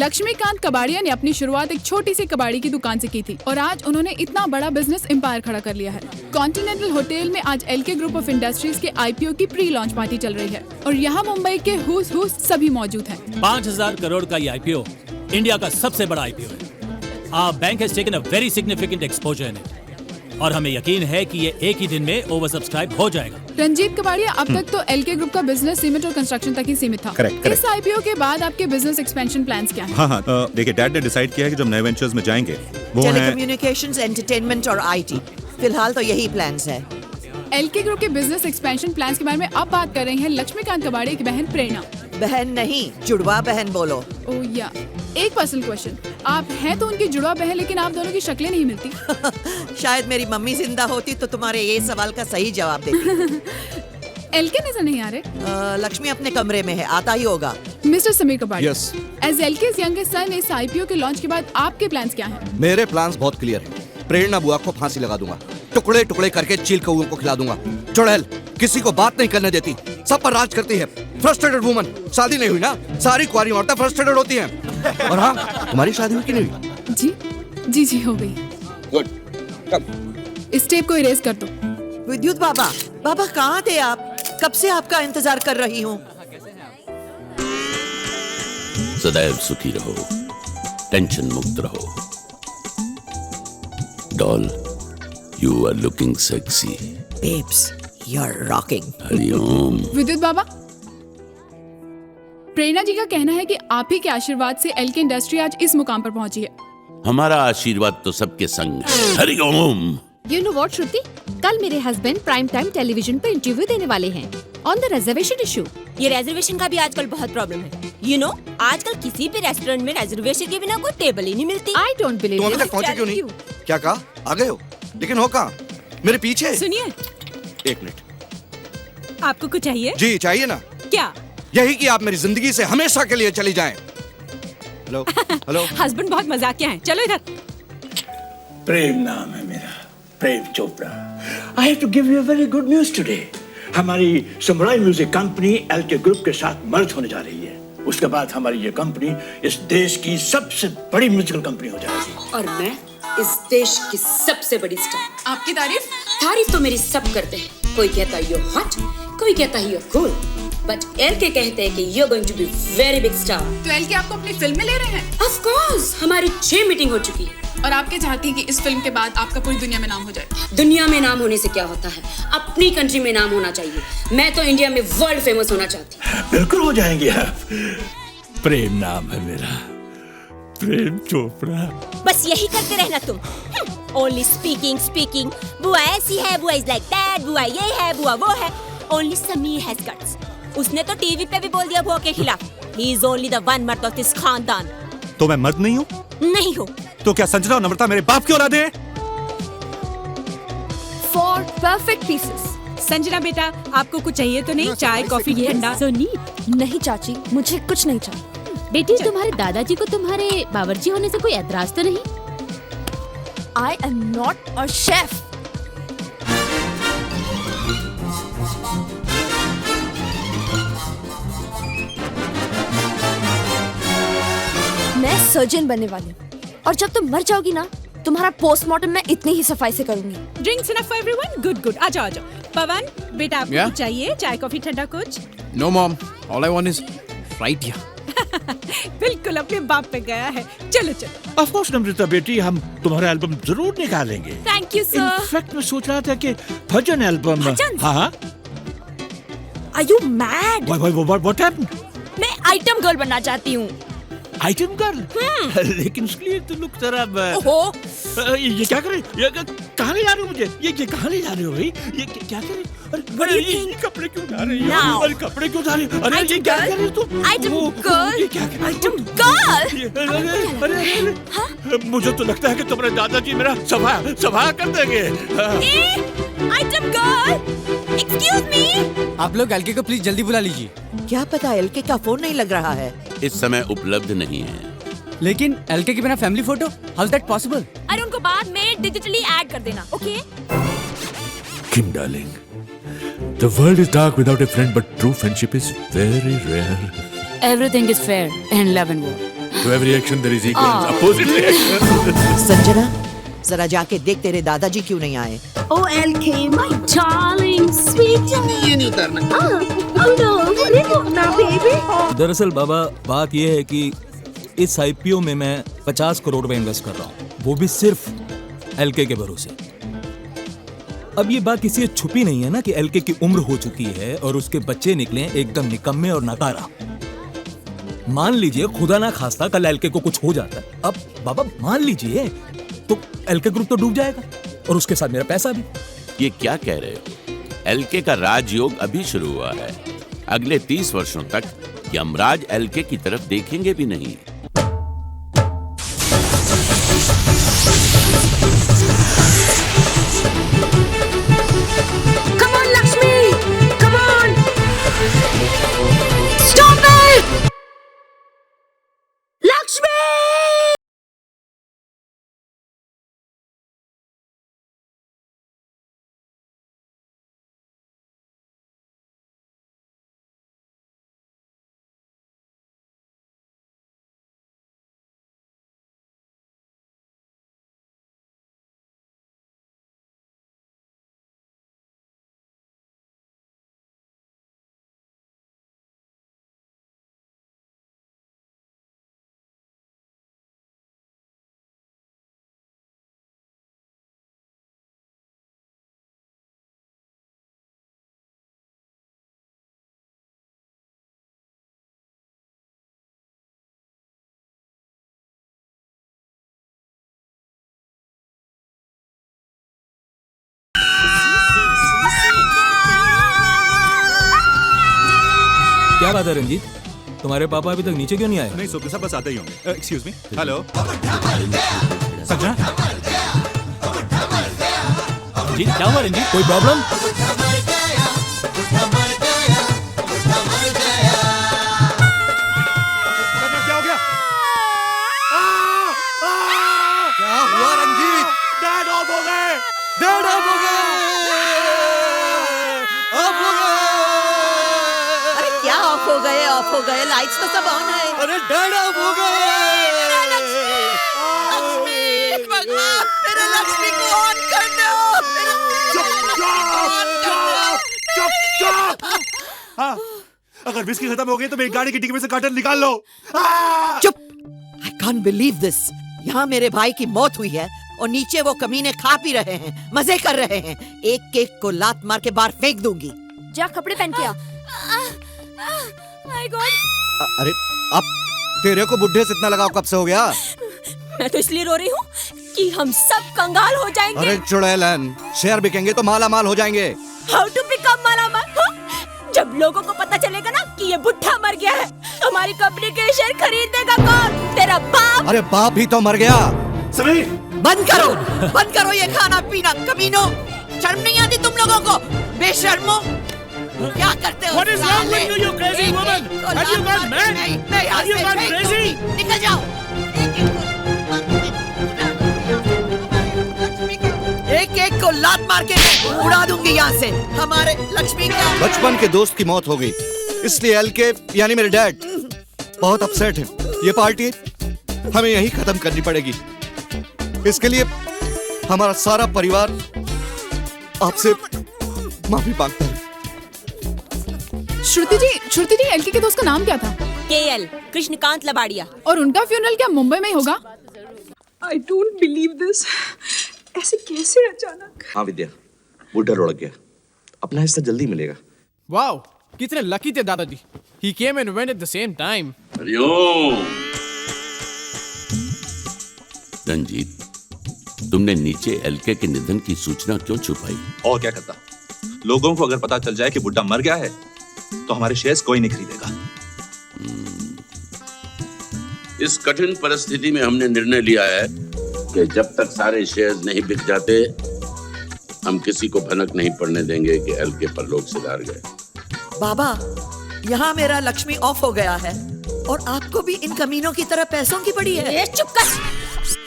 लक्ष्मीकांत कबाड़िया ने अपनी शुरुआत एक छोटी सी कबाड़ी की दुकान से की थी और आज उन्होंने इतना बड़ा बिजनेस एम्पायर खड़ा कर लिया है। कॉन्टिनेंटल होटल में आज एलके ग्रुप ऑफ इंडस्ट्रीज के आईपीओ की प्री लॉन्च पार्टी चल रही है और यहाँ मुंबई के हुस सभी मौजूद हैं। 5,000 करोड़ का ये आईपीओ इंडिया का सबसे बड़ा आईपीओ है। Our bank has taken a very significant exposure in it और हमें यकीन है कि ये एक ही दिन में ओवर सब्सक्राइब हो जाएगा। रंजीत कबाड़िया, अब तक तो एलके ग्रुप का बिजनेस सीमेंट और कंस्ट्रक्शन तक ही सीमित था। Correct. इस आईपीओ के बाद आपके बिजनेस एक्सपेंशन प्लान्स क्या हैं? हाँ, देखिए डैड ने डिसाइड किया है कि जब नए वेंचर्स में जाएंगे वो है टेलीकम्युनिकेशंस, एंटरटेनमेंट और आईटी। फिलहाल तो यही प्लान्स है। एलके ग्रुप के बिजनेस एक्सपेंशन प्लान्स के बारे में अब बात कर रही हैं लक्ष्मीकांत कबाड़िया की बहन प्रेरणा। बहन नहीं, जुड़वा बहन बोलो। ओह या, एक पर्सनल क्वेश्चन, आप हैं तो उनकी जुड़वा बहन लेकिन आप दोनों की शक्लें नहीं मिलती। शायद मेरी मम्मी जिंदा होती तो तुम्हारे ये सवाल का सही जवाब देती। एलके नजर नहीं आ रहे। लक्ष्मी अपने कमरे में है, आता ही होगा। Mister Sameer Kabadia, Yes. As LK's youngest son, इस आईपीओ के लॉन्च के बाद आपके प्लान्स क्या हैं? मेरे प्लान्स बहुत क्लियर हैं। प्रेरणा बुआ को फांसी लगा दूंगा, टुकड़े टुकड़े करके चील कौओं को खिला दूंगा। चुड़ैल किसी को बात नहीं करने देती, सब पर राज करती है। फ्रस्ट्रेटेड वुमन, शादी नहीं हुई ना, सारी कुंवारी औरतें फ्रस्ट्रेटेड होती हैं। और हाँ, तुम्हारी शादी हुई कि नहीं हुई? जी हो गई। गुड, कम। इस टेप को इरेज कर दो। विद्युत बाबा, बाबा कहाँ थे आप? कब से आपका इंतजार कर रही हूँ। सदैव सुखी रहो, टेंशन मुक्त रहो। Doll, you are looking sexy. Babes, you are rocking. Hariom. Vidyut Baba, प्रेरणा जी का कहना है कि आप ही के आशीर्वाद से एलके इंडस्ट्री आज इस मुकाम पर पहुंची है। हमारा आशीर्वाद तो सबके संग है। हरिओम। You know what, श्रुति? कल मेरे हस्बैंड प्राइम टाइम टेलीविजन पर इंटरव्यू देने वाले हैं ऑन द रिजर्वेशन इशू। ये रिजर्वेशन का भी आजकल बहुत प्रॉब्लम है। You know, आजकल किसी भी रेस्टोरेंट में रिजर्वेशन के बिना कोई टेबल ही नहीं मिलती। I don't believe तुम अभी you. तक पहुंचे क्यों नहीं? क्या कहा? आ गए हो? लेकिन हो कहाँ? मेरे पीछे। सुनिए, एक मिनट। आपको कुछ चाहिए? जी चाहिए ना। क्या? यही कि आप मेरी जिंदगी से हमेशा के लिए चली जाएं। Hello, hello. हस्बैंड बहुत मजाकिया हैं। चलो इधर। प्रेम नाम है मेरा, Prem Chopra. I have to give you a very good news today. हमारी samurai music company LK group के साथ मर्ज होने जा रही है। उसके बाद हमारी ये कंपनी इस देश की सबसे बड़ी म्यूजिकल कंपनी हो जाएगी। और मैं इस देश की सबसे बड़ी स्टार। आपकी तारीफ तो मेरी सब करते हैं। कोई कहता है यू हॉट, कोई कहता है यू कूल, बट एलके कहते हैं कि you going to be very big star. तो एलके आपको अपनी फिल्म में ले रहे हैं? ऑफ कोर्स, हमारी 6 मीटिंग हो चुकी है और आपके चाहती हैं कि इस फिल्म के बाद आपका पूरी दुनिया में नाम हो जाए। दुनिया में नाम होने से क्या होता है, अपनी कंट्री में नाम होना चाहिए। मैं तो इंडिया में वर्ल्ड फेमस होना चाहती हूँ। बिल्कुल हो जाएंगे आप। प्रेम नाम है मेरा, प्रेम चोपड़ा। बस यही करते रहना तुम। Only speaking. बुआ ऐसी है, बुआ इज लाइक दैट, बुआ ये है, बुआ वो है। Only Sameer has guts. उसने तो टीवी पे भी बोल दिया बुआ के खिलाफ। He is only the one मर्द ऑफ दिस खानदान। तो मैं मर्द नहीं हूँ? नहीं हो तो क्या संजना और नम्रता मेरे बाप की औलाद है? For perfect pieces. संजना बेटा, आपको कुछ चाहिए तो नहीं? चाय, कॉफी, ठंडा? So neat. नहीं चाची, मुझे कुछ नहीं चाहिए। बेटी, तुम्हारे दादाजी को तुम्हारे बावर्ची होने से कोई एतराज तो नहीं? I am not a chef. मैं सर्जन बनने वाली हूँ और जब तुम मर जाओगी ना, तुम्हारा पोस्टमार्टम मैं इतनी ही सफाई से करूंगी। Drinks enough for everyone? Good. आ जाओ। पवन बेटा, आपको कुछ चाहिए? चाय, कॉफी, ठंडा कुछ? No mom, all I want is right here. बिल्कुल अपने बाप पे गया है। चलो। ऑफ कोर्स नम्रता बेटी, हम तुम्हारा एल्बम जरूर निकालेंगे। Thank you sir. इनफैक्ट मैं सोच रहा था कि भजन एल्बम। भजन? हाँ। Are you mad? What happened? मैं आइटम गर्ल बनना चाहती हूँ। Item girl? लेकिन उसके लिए तो लुक जरा। ओहो, ये क्या करे? कहाँ ले जा रहे हो मुझे? ये कहाँ ले जा रहे हो भाई? ये क्या करे? अरे ये कपड़े क्यों उठा रही हो? अरे कपड़े क्यों उठा रही हो? अरे ये क्या कर रही हो तुम? Item girl. ये क्या कर रही हो? Item girl. अरे मुझे तो लगता है कि तुम्हारे दादाजी मेरा सभा कर देंगे। Item girl, excuse me. आप लोग एलके को प्लीज जल्दी बुला लीजिए। क्या पता, एलके का फोन नहीं लग रहा है। इस समय उपलब्ध नहीं है। लेकिन एलके के बिना family photo, how is that possible? अरे उनको बाद में डिजिटली ऐड कर देना, okay? Kim darling, the world is dark without a friend, but true friendship is very rare. Everything is fair in love and war. To every action there is equal opposite reaction. Sanjana, जरा जाके देख तेरे दादाजी क्यों नहीं आए। Oh, LK, my darling, sweet. ये नहीं करना। दरअसल बाबा बात यह है कि इस आईपीओ में मैं 50 करोड़ रुपए इन्वेस्ट कर रहा हूँ, वो भी सिर्फ एलके के भरोसे। अब ये बात किसी से छुपी नहीं है ना कि एलके की उम्र हो चुकी है और उसके बच्चे निकले एकदम निकम्मे और नकारा। मान लीजिए खुदा ना खास्ता कल एलके को कुछ हो जाता है, अब बाबा मान लीजिए तो एलके ग्रुप तो डूब जाएगा और उसके साथ मेरा पैसा भी। ये क्या कह रहे हो? एलके का राजयोग अभी शुरू हुआ है। अगले 30 वर्षों तक यमराज एलके की तरफ देखेंगे भी नहीं। Come on, Lakshmi! Come on! Stop it! Lakshmi! क्या बात है रंजीत, तुम्हारे पापा अभी तक नीचे क्यों नहीं आए? नहीं सुबह बस आते ही होंगे। Excuse me, hello. जी क्या हुआ रंजीत, कोई प्रॉब्लम? क्या हो गया? क्या हुआ रंजीत? डैड ऑफ हो गए। डैड ऑफ हो गए। ऑफ हो गए। अरे क्या ऑफ हो गए? ऑफ हो गए, लाइट्स तो सब ऑन है। अरे डैड ऑफ हो गए। भगवान, मेरे लक्ष्मी को ऑन कर दो। हाँ, अगर विस्की खत्म हो गई तो मेरी गाड़ी की डिक्की में से कर्टन निकाल लो। चुप! I can't believe this. यहाँ मेरे भाई की मौत हुई है और नीचे वो कमीने खा पी रहे हैं, मजे कर रहे हैं। एक केक को लात मार के बाहर फेंक दूंगी। जा कपड़े पहन के आ। My God! अरे अब तेरे को बुढ़े से इतना लगाव कब से हो गया? मैं तो इसलिए रो रही हूँ कि हम सब कंगाल हो जाएंगे। अरे चुड़ैलन, शेयर बिकेंगे तो माला माल हो जाएंगे। How to become मालामाल? जब लोगों को पता चलेगा ना कि ये बुढ़ा मर गया है, हमारी कंपनी के शेयर खरीदेगा कौन? तेरा बाप। अरे बाप भी तो मर गया। समीर, बंद करो ये खाना पीना, कमीनों। शर्म नहीं आती तुम लोगों को? बेशर्मो, क्या करते हो? What is wrong with you, you crazy woman? Have you gone mad? Have you gone crazy? निकल जाओ। एक एक को लात मार के उड़ा दूंगी यहाँ से। हमारे लक्ष्मी का बचपन के दोस्त की मौत हो गई, इसलिए एलके यानी मेरे डैड बहुत अपसेट है। ये पार्टी हमें यहीं खत्म करनी पड़ेगी। इसके लिए हमारा सारा परिवार आपसे माफी मांगता है। श्रुति जी एलके के दोस्त का नाम क्या था? KL, कृष्णकांत लबाड़िया। और उनका फ्यूनरल क्या मुंबई में ही होगा? I don't believe this. ऐसे कैसे अचानक? हाँ विद्या, बुढ़ा लुढ़क गया, अपना हिस्सा जल्दी मिलेगा। वाओ, कितने लकी थे दादाजी। He came and went at the same time. Hariom. Ranjit, तुमने नीचे एलके के निधन की सूचना क्यों छुपाई? और क्या करता? लोगों को अगर पता चल जाए कि बुड्ढा मर गया है तो हमारे शेयर्स कोई नहीं खरीदेगा। इस कठिन परिस्थिति में हमने निर्णय लिया है कि जब तक सारे शेयर्स नहीं बिक जाते, हम किसी को भनक नहीं पड़ने देंगे कि एलके परलोक सिधार गए। बाबा, यहाँ मेरा लक्ष्मी ऑफ हो गया है और आपको भी इन कमीनों की तरह पैसों की पड़ी है। चुप कर।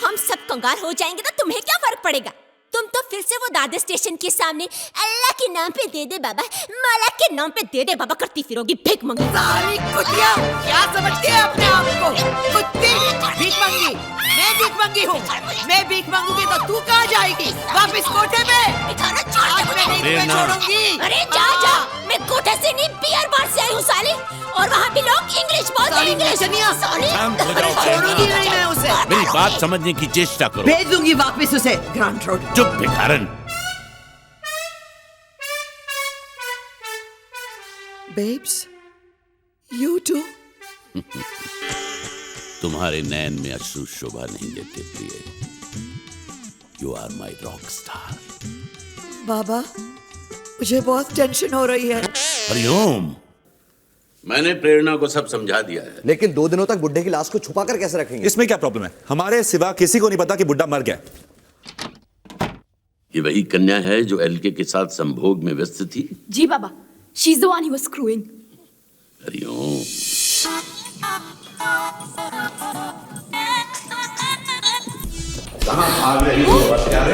हम सब कंगाल हो जाएंगे तो तुम्हें क्या फर्क पड़ेगा? तुम तो फिर से वो दादर स्टेशन के सामने अल्लाह के नाम पे दे दे बाबा, मौला के नाम पे दे दे बाबा करती फिरोगी भीख मंगी। सारी कुतिया क्या समझती है अपने आप को? कुत्ती भीख मंगी, मैं भीख मंगी हूँ। मैं भीख मांगूंगी तो तू कहाँ जाएगी? वापिस कोठे में? आज मैं नहीं तुम्हें छोड़ूंगी। अरे जा जा, मैं कोठे से नहीं बियर बार से आई हूँ साली, और वहाँ भी लोग इंग्लिश बोलते हैं। इंग्लिश साली छोड़ूंगी नहीं मैं उसे। मेरी बात समझने की चेष्टा करो। भेज दूंगी वापिस उसे ग्रांट रोड। चुप भिखारन। Babes, you too? तुम्हारे नैन में अश्रु शोभा नहीं देते प्रिय। You are my rock star. बाबा, मुझे बहुत टेंशन हो रही है। हरिओम। मैंने प्रेरणा को सब समझा दिया है। लेकिन 2 दिनों तक बुड्ढे की लाश को छुपा कर कैसे रखेंगे? इसमें क्या प्रॉब्लम है? हमारे सिवा किसी को नहीं पता कि बुड्ढा मर गया। ये वही कन्या है जो एलके के साथ संभोग में व्यस्त थी? जी बाबा, she's the one he was screwing. Hariom. कहाँ भाग रही हो?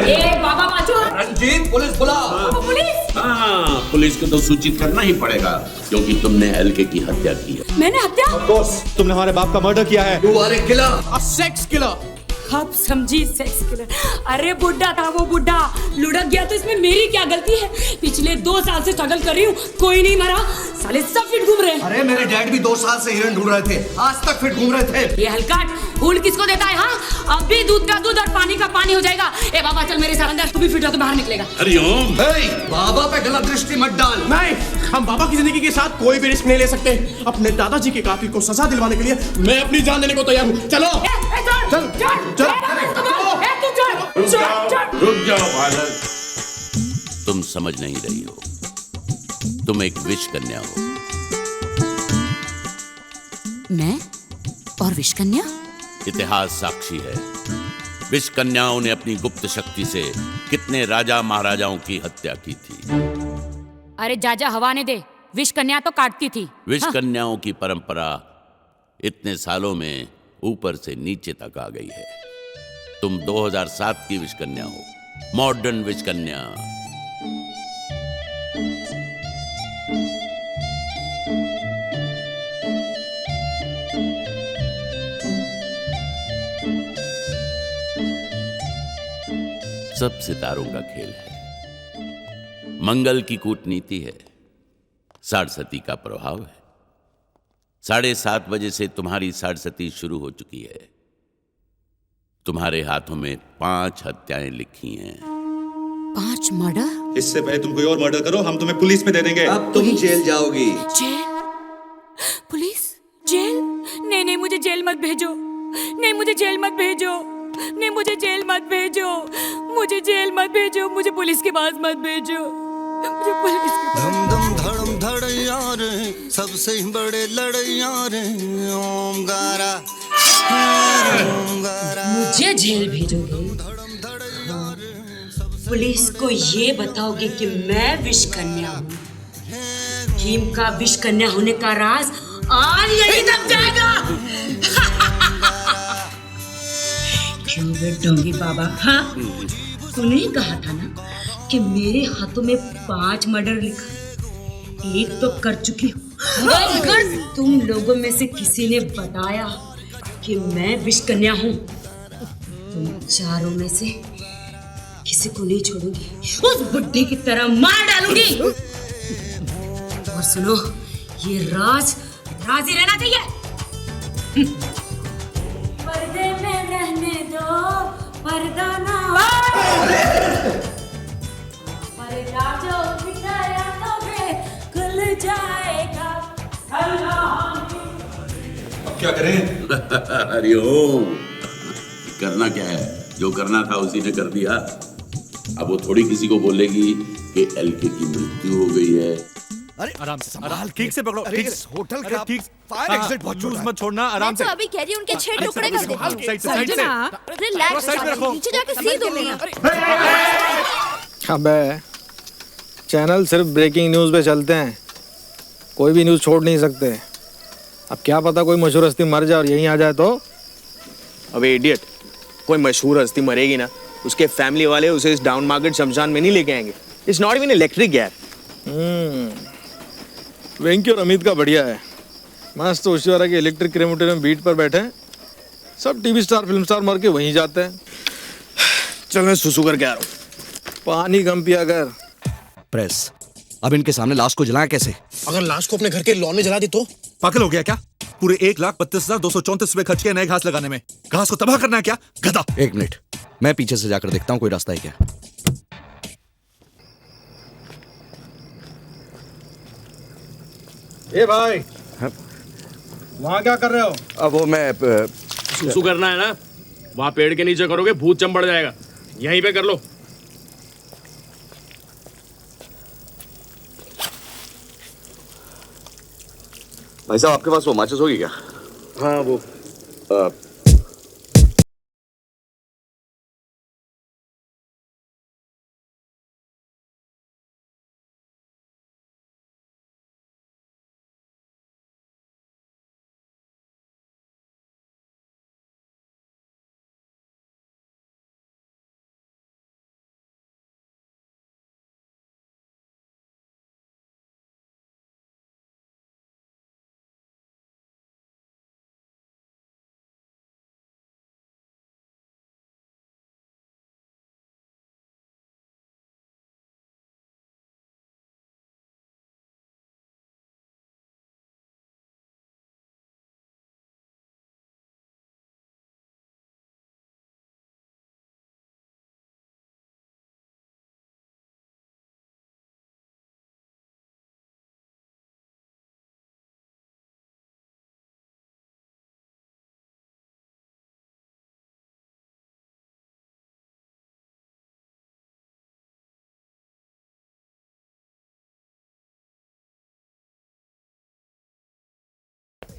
ए बाबा बाजू। रंजीत, पुलिस बुला। पुलिस? हाँ, पुलिस को तो सूचित करना ही पड़ेगा क्योंकि तुमने एलके की हत्या की है। मैंने हत्या? Of course, तुमने हमारे बाप का मर्डर किया है। You are a killer. A sex killer. अब समझी सेक्स किलर। अरे बुड्ढा था वो बुड्ढा, लुढ़क गया तो इसमें मेरी क्या गलती है? पिछले 2 साल से स्ट्रगल कर रही हूँ, कोई नहीं मरा, साले सब फिट घूम रहे हैं। अरे मेरे डैड भी 2 साल से हिरन ढूंढ रहे थे, आज तक फिट घूम रहे थे। ये हलकाट फूल किसको देता है? हाँ, अब भी दूध का दूध और पानी का पानी हो जाएगा। ए बाबा चल मेरे साथ अंदर, तू भी फिट हो तो बाहर निकलेगा। हरिओम। बाबा पे गलत दृष्टि मत डाल। नहीं, हम बाबा की जिंदगी के साथ कोई भी रिस्क नहीं ले सकते। अपने दादाजी के कातिल को सजा दिलवाने के लिए मैं अपनी जान देने को तैयार हूँ। चलो चल चल। रुक जाओ बालक, तुम समझ नहीं रही हो। तुम एक विष कन्या हो। मैं और विष कन्या? इतिहास साक्षी है। विष कन्याओं ने अपनी गुप्त शक्ति से कितने राजा महाराजाओं की हत्या की थी। अरे जाजा हवा ने दे, विष कन्या तो काटती थी। विष कन्याओं की परंपरा इतने सालों में ऊपर से नीचे तक आ गई है। तुम 2007 की विष कन्या हो, मॉडर्न विष कन्या। सब सितारों का खेल है। मंगल की कूटनीति है, साढ़सती का प्रभाव है। 7:30 बजे से तुम्हारी साढ़सती शुरू हो चुकी है। तुम्हारे हाथों में 5 हत्याएं लिखी हैं। 5 मर्डर? इससे पहले तुम कोई और मर्डर करो, हम तुम्हें पुलिस में दे देंगे। अब तुम जेल जाओगी। जेल? पुलिस? जेल? नहीं नहीं, मुझे जेल मत भेजो। नहीं, मुझे जेल मत भेजो। नहीं, मुझे जेल मत भेजो। मुझे जेल मत भेजो। मुझे पुलिस के पास मत भेजो। मुझे पुलिस के पास। धम धम धड़म धड़ैया रे, सबसे बड़े लड़ैया रे, ओम गारा मुझे जेल भेजोगे? पुलिस को ये बताओगे कि मैं विष कन्या हूँ। भीम का विष कन्या होने का राज आज यही दब जाएगा। क्यों बेटोंगी बाबा? हाँ, तूने ही कहा था ना कि मेरे हाथों में 5 मर्डर लिखा। एक तो कर चुकी हूँ। अगर तुम लोगों में से किसी ने बताया कि मैं विष कन्या हूँ, तुम चारों में से किसी को नहीं छोड़ूंगी, उस बुड्ढे की तरह मार डालूंगी। और सुनो, ये राज ही रहना चाहिए। पर्दे में रहने दो, पर्दा ना पर्दा जो बिछाया तो खुल जाएगा। क्या करें? हरिओम। करना क्या है? जो करना था उसी ने कर दिया। अब वो थोड़ी किसी को बोलेगी कि एलके की मृत्यु हो गई है। अरे आराम से, आराम ठीक से पकड़ो। अरे इस होटल का ठीक फायर एग्जिट बहुत लूज मत छोड़ना, आराम से। मैं तो अभी कह रही हूँ उनके 6 टुकड़े कर देती हूँ। साइड से रिलैक्स, साइड में रखो। नीचे जाके सी दूंगी। अबे चैनल सिर्फ ब्रेकिंग न्यूज़ पे चलते हैं, कोई भी न्यूज़ छोड़ नहीं सकते। अब क्या पता कोई मशहूर हस्ती मर जाए और यहीं आ जाए तो। अबे इडियट, कोई मशहूर हस्ती मरेगी ना उसके फैमिली वाले उसे इस डाउन मार्केट शमशान में नहीं लेके आएंगे। इट्स नॉट इवन इलेक्ट्रिक यार। वेंकी और अमित का बढ़िया है, मस्त होशियारा के इलेक्ट्रिक क्रेमेटोरियम बीट पर बैठे हैं, सब टीवी स्टार फिल्म स्टार मर के वहीं जाते हैं। चल मैं सुसु करके आ रहा हूँ। पानी कम पिया कर। प्रेस, अब इनके सामने लाश को जलाएं कैसे? अगर लाश को अपने घर के लॉन में जला दे तो? पागल हो गया क्या? पूरे 1,32,234 रुपए खर्च किए नए घास लगाने में, घास को तबाह करना है क्या गधा? एक मिनट, मैं पीछे से जाकर देखता हूँ कोई रास्ता है क्या। ए भाई, वहाँ क्या कर रहे हो? अब वो मैं सुसु करना है ना, वहाँ पेड़ के नीचे करोगे भूत चंपड़ जाएगा, यहीं पे कर लो। भाई साहब आपके पास वो माचिस होगी क्या? हाँ वो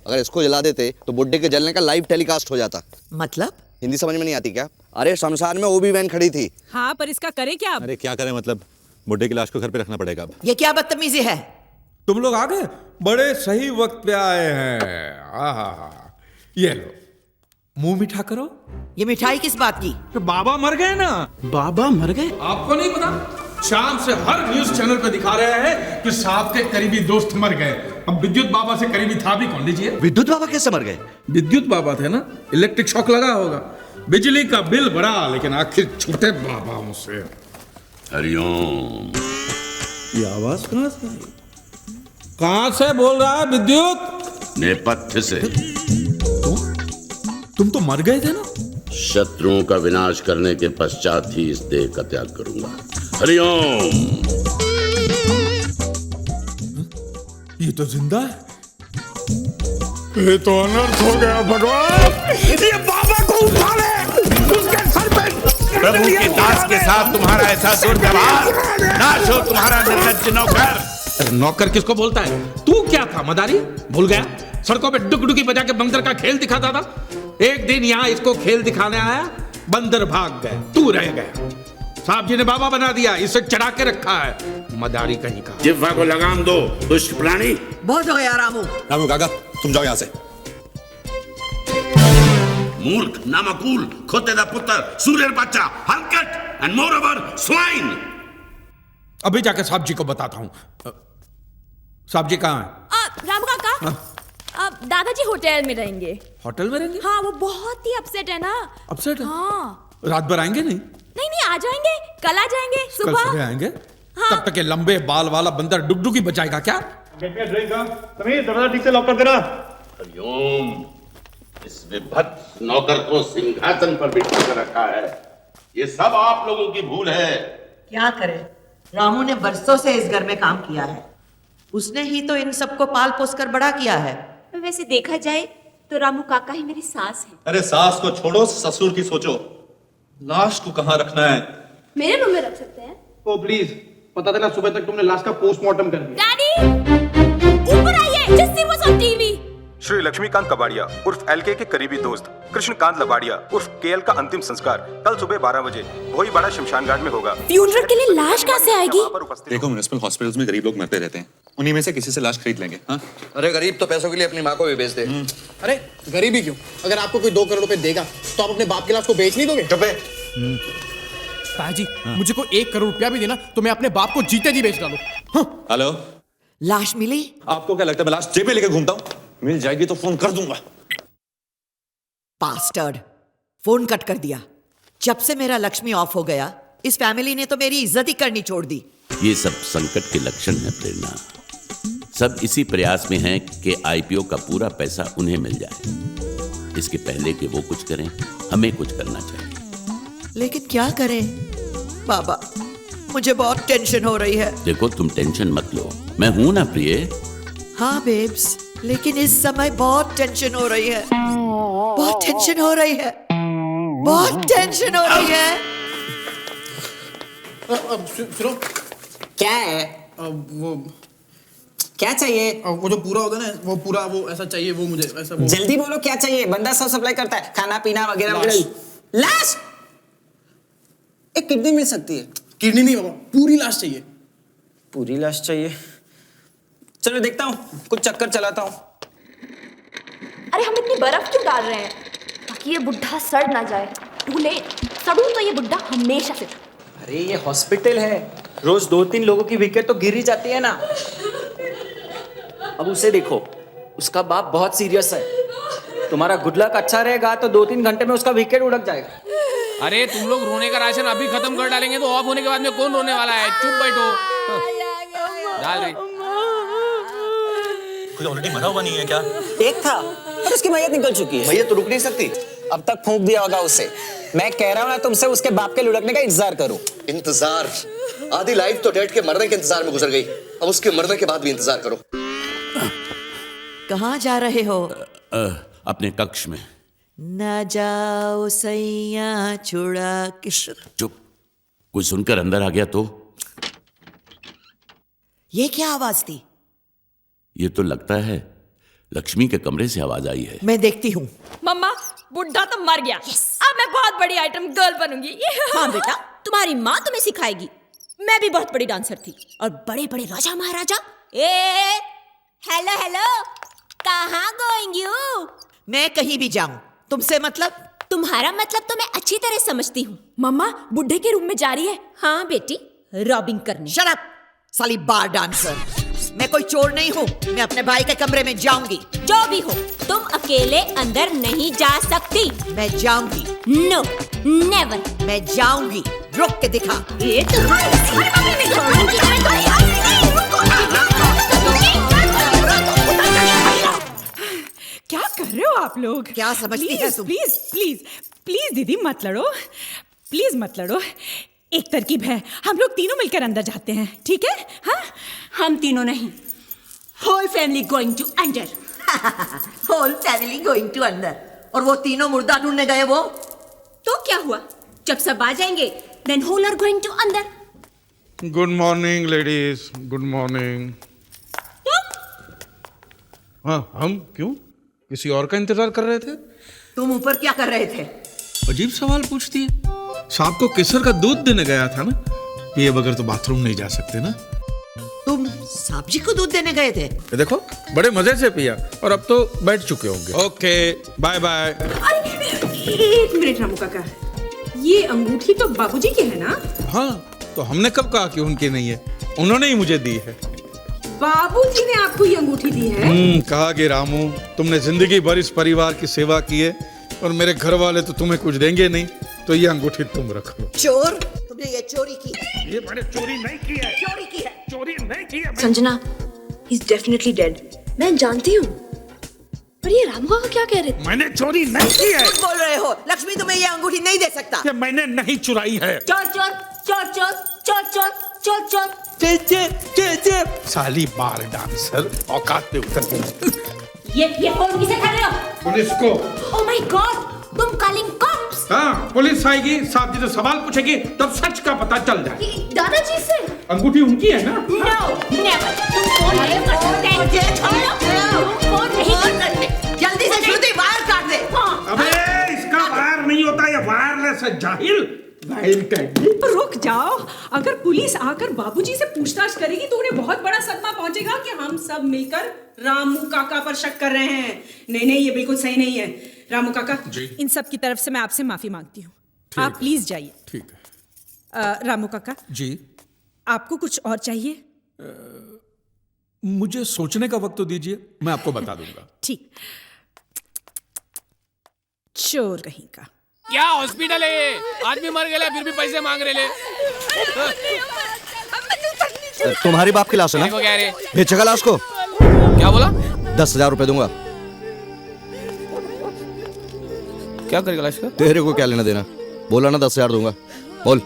अगर इसको जला देते तो बुड्ढे के जलने का लाइव टेलीकास्ट हो जाता। मतलब? हिंदी समझ में नहीं आती क्या? अरे शमशान में ओबी वैन खड़ी थी। हाँ, पर इसका करे क्या अब? अरे क्या करें, मतलब बुड्ढे की लाश को घर पे रखना पड़ेगा अब। ये क्या बदतमीजी है? तुम लोग आ गए, बड़े सही वक्त पे आए हैं। आहा, ये लो, मुंह मीठा करो। ये मिठाई किस बात की? तो बाबा मर गए ना। बाबा मर गए? आपको नहीं पता? शाम से हर न्यूज चैनल पे दिखा रहे हैं कि साहब के करीबी दोस्त मर गए। अब विद्युत बाबा से करीबी था भी कौन? लीजिए। विद्युत बाबा कैसे मर गए? विद्युत बाबा थे ना, इलेक्ट्रिक शॉक लगा होगा, बिजली का बिल बढ़ा, लेकिन आखिर छूटे बाबाओं से। हरिओम। ये आवाज कहाँ से आई? कहाँ से बोल रहा है विद्युत? नेपथ्य से। तुम तो मर गए थे ना। शत्रुओं का विनाश करने के पश्चात ही इस देह का त्याग करूंगा। हरिओम। ये तो जिंदा है। ये तो अनर्थ हो गया भगवान। ये बाबा को उठा ले, उसके सर पे। प्रभु के दास के साथ तुम्हारा ऐसा दुर्व्यवहार, नाश हो तुम्हारा निर्लज्ज नौकर। नौकर किसको बोलता है? तू क्या था मदारी? भूल गया? सड़कों पे डुकडुकी बजा के बंदर का खेल दिखाता था। एक दिन यहाँ इसको खेल दिखाने आया, बंदर भाग गए, तू रह गया। साहब जी ने बाबा बना दिया, इसे चढ़ा के रखा है, मदारी कहीं का। जिह्वा को लगाम दो दुष्ट प्राणी। बहुत हो गया रामू। रामू काका तुम जाओ यहाँ से। मूर्ख, नामकूल, खोतेदा पुत्र, सूर्य बच्चा, हलकट एंड मोर ओवर स्वाइन। अभी जाके साहब जी को बताता हूँ। साहब जी कहाँ हैं? रामू काका, अब दादाजी होटल में रहेंगे। होटल में रहेंगे? हाँ, वो बहुत ही अपसेट है ना। अपसेट है? हाँ। रात भर आएंगे नहीं? नहीं, आ जाएंगे, कल आ जाएंगे कल सुबह। सुबह आएंगे। हाँ। तब तक ये लंबे बाल वाला बंदर डुगडुगी बजाएगा क्या? दरवाजा ठीक से लॉक कर देना। हरिओम। इस विभत्स नौकर को सिंहासन पर बिठा कर रखा है, ये सब आप लोगों की भूल है। क्या करे, रामू ने बरसों से इस घर में काम किया है, उसने ही तो इन सबको पाल पोस कर बड़ा किया है। वैसे देखा जाए तो रामू काका ही मेरी सास है। अरे सास को छोड़ो, ससुर की सोचो। लाश को कहाँ रखना है? मेरे रूम में रख सकते हैं। ओ प्लीज, पता था ना सुबह तक तुमने लाश का पोस्टमार्टम कर दिया। डैडी, ऊपर आइए, just she was on TV. Shri Lakshmikant Kabadia उर्फ एलके के करीबी दोस्त कृष्णकांत लबाड़िया उर्फ केएल का अंतिम संस्कार कल सुबह 12 बजे भोईबाड़ा शमशान घाट में होगा। फ्यूनरल के लिए लाश कहाँ से आएगी? देखो म्युनिसिपल हॉस्पिटल्स में गरीब लोग मरते रहते हैं, उन्हीं में से किसी से लाश खरीद लेंगे। हाँ? अरे गरीब तो पैसों के लिए अपनी माँ को भी बेच दे। अरे गरीबी क्यों? अगर आपको कोई 2 करोड़ रुपए देगा तो आप अपने बाप के लाश को बेच नहीं दोगे? चुप है। ताजी मुझे को 1 करोड़ रुपया भी देना तो मैं अपने बाप को जीते जी बेच डालूं। हेलो, लाश मिली? आपको क्या लगता है मैं लाश जेब में लेके घूमता हूँ? मिल जाएगी तो फोन कर दूंगा। बास्टर्ड, फोन कट कर दिया। जब से मेरा लक्ष्मी ऑफ हो गया, इस फैमिली ने तो मेरी इज्जत ही करनी छोड़ दी। ये सब संकट के लक्षण है प्रेरणा। सब इसी प्रयास में हैं कि आईपीओ का पूरा पैसा उन्हें मिल जाए। इसके पहले कि वो कुछ करें, हमें कुछ करना चाहिए। लेकिन क्या करें बाबा, मुझे बहुत टेंशन हो रही है। देखो, तुम टेंशन मत लो, मैं हूं ना प्रिय। हाँ बेब्स, लेकिन इस समय बहुत टेंशन हो रही है। बहुत टेंशन हो रही है। बहुत टेंशन हो रही है। सुनो, क्या है? वो क्या चाहिए? वो जो पूरा होता है ना, वो पूरा वो ऐसा चाहिए, वो मुझे ऐसा वो। जल्दी बोलो क्या चाहिए, बंदा सब सप्लाई करता है, खाना पीना वगैरह वगैरह। लाश? एक किडनी मिल सकती है। किडनी नहीं बाबा, पूरी लाश चाहिए। पूरी लाश चाहिए? चलो देखता हूँ, कुछ चक्कर चलाता हूँ। अरे हम इतनी बर्फ क्यों डाल रहे हैं? ताकि ये बुढ़ा सड़ ना जाए। भूले सड़ू तो ये बुढ़ा हमेशा से। अरे ये हॉस्पिटल है, रोज 2-3 लोगों की विकेट तो गिर ही जाती है ना। अब उसे देखो, उसका बाप बहुत सीरियस है। तुम्हारा गुड लक अच्छा रहेगा तो 2-3 घंटे में उसका विकेट उड़क जाएगा। अरे तुम लोग रोने का राशन अभी खत्म कर डालेंगे तो ऑफ होने के बाद में कौन रोने वाला है? चुप बैठो। डाल रही। कोई ऑलरेडी मरा हुआ नहीं है क्या? एक था और उसकी मैयत निकल चुकी है। मैयत तो रुक नहीं सकती। अब तक फूंक दिया होगा उसे। मैं कह रहा हूँ ना तुमसे, उसके बाप के लुढ़कने का इंतजार करो। इंतजार? आधी लाइफ तो डैड के मरने के इंतजार में गुजर गई, अब उसके मरने के बाद भी इंतजार करो। कहाँ जा रहे हो? अपने कक्ष में। न जाओ सैया छुड़ा के। चुप, कोई सुनकर अंदर आ गया तो? ये क्या आवाज थी? ये तो लगता है लक्ष्मी के कमरे से आवाज आई है। मैं देखती हूँ। मम्मा, बुढ़ा तो मर गया। अब मैं बहुत बड़ी आइटम गर्ल बनूंगी। हाँ बेटा, तुम्हारी माँ तुम्हें सिखाएगी। मैं भी बहुत बड़ी डांसर थी और बड़े बड़े राजा महाराजा। हेलो हेलो, कहाँ गोइंग यू? मैं कहीं भी जाऊं, तुमसे मतलब? तुम्हारा मतलब तो मैं अच्छी तरह समझती हूँ। मम्मा, बुढ़े के रूम में जा रही है। हाँ बेटी, रॉबिंग करने। शट अप, साली बार डांसर। मैं कोई चोर नहीं हूँ, मैं अपने भाई के कमरे में जाऊंगी। जो भी हो, तुम अकेले अंदर नहीं जा सकती। मैं जाऊंगी। No, never. मैं जाऊंगी, रुक के दिखा। क्या कर रहे हो आप लोग? क्या समझती है तुम? प्लीज प्लीज प्लीज दीदी मत लड़ो, प्लीज मत लड़ो। एक तरकीब है, हम लोग तीनों मिलकर अंदर जाते हैं, ठीक है? हाँ, हम तीनों नहीं, होल फैमिली गोइंग टू अंदर। होल फैमिली गोइंग टू अंदर। और वो तीनों मुर्दा ढूंढने गए वो? तो क्या हुआ, जब सब आ जाएंगे then whole are going to अंदर। Good morning ladies, good morning. हाँ, हम क्यों किसी और का इंतजार कर रहे थे? तुम ऊपर क्या कर रहे थे? अजीब सवाल पूछती है। सांप को केसर का दूध देने गया था ना, ये बगैर तो बाथरूम नहीं जा सकते ना। तुम सांप जी को दूध देने गए थे? ये देखो, बड़े मजे से पिया और अब तो बैठ चुके होंगे। Okay, bye bye. एक मिनट रामू काका, ये अंगूठी तो बाबूजी की है ना? हाँ, तो हमने कब कहा कि उनकी नहीं है? उन्होंने ही मुझे दी है। बाबूजी ने आपको ये अंगूठी दी है? कहा कि रामू, तुमने जिंदगी भर इस परिवार की सेवा की है और मेरे घर वाले तो तुम्हें कुछ देंगे नहीं, तो ये अंगूठी तुम रख लो। चोर, तुमने ये चोरी की है? ये मैंने चोरी नहीं की है। चोरी की है? चोरी नहीं की है। Sanjana, he is definitely dead. मैं जानती हूँ, पर ये रामू काका क्या कह रहे थे? मैंने चोरी नहीं की है। कुछ बोल रहे हो? लक्ष्मी तुम्हें ये अंगूठी नहीं दे सकता। ये मैंने नहीं चुराई है। चोर चोर चोर चोर चोर चोर चोर चोर। साली बार डांसर, औकात पे उतर। ये फोन किसे कर रहे हो? पुलिस को। ओह माय गॉड, तुम कॉलिंग कॉप्स? हाँ, पुलिस आएगी, साहब जी से सवाल पूछेगी, तब सच का पता चल जाए। दादाजी से? अंगूठी उनकी है ना? No, never. तुम फोन नहीं कर सकते। तुम फोन नहीं कर सकते। जल्दी से श्रुति वायर काट दे। अबे इसका वायर नहीं होता, ये वायरलेस है, जाहिल। रुक जाओ, अगर पुलिस आकर बाबूजी से पूछताछ करेगी तो उन्हें बहुत बड़ा सदमा पहुंचेगा कि हम सब मिलकर रामू काका पर शक कर रहे हैं। नहीं नहीं, ये बिल्कुल सही नहीं है। रामू काका, इन सब की तरफ से मैं आपसे माफी मांगती हूँ। आप प्लीज जाइए। ठीक है। रामू काका, जी आपको कुछ और चाहिए? मुझे सोचने का वक्त तो दीजिए, मैं आपको बता दूंगा। ठीक। चोर कहीं का। क्या हॉस्पिटल है ये? आदमी मर गया फिर भी पैसे मांग रहे ले। तुम्हारी बाप की लाश है मेरे को क्या रे? ना? बेचेगा लाश को? क्या बोला? 10,000 रुपए दूंगा। क्या करेगा लाश का? तेरे को क्या लेना देना? बोला ना 10,000 दूंगा, बोल।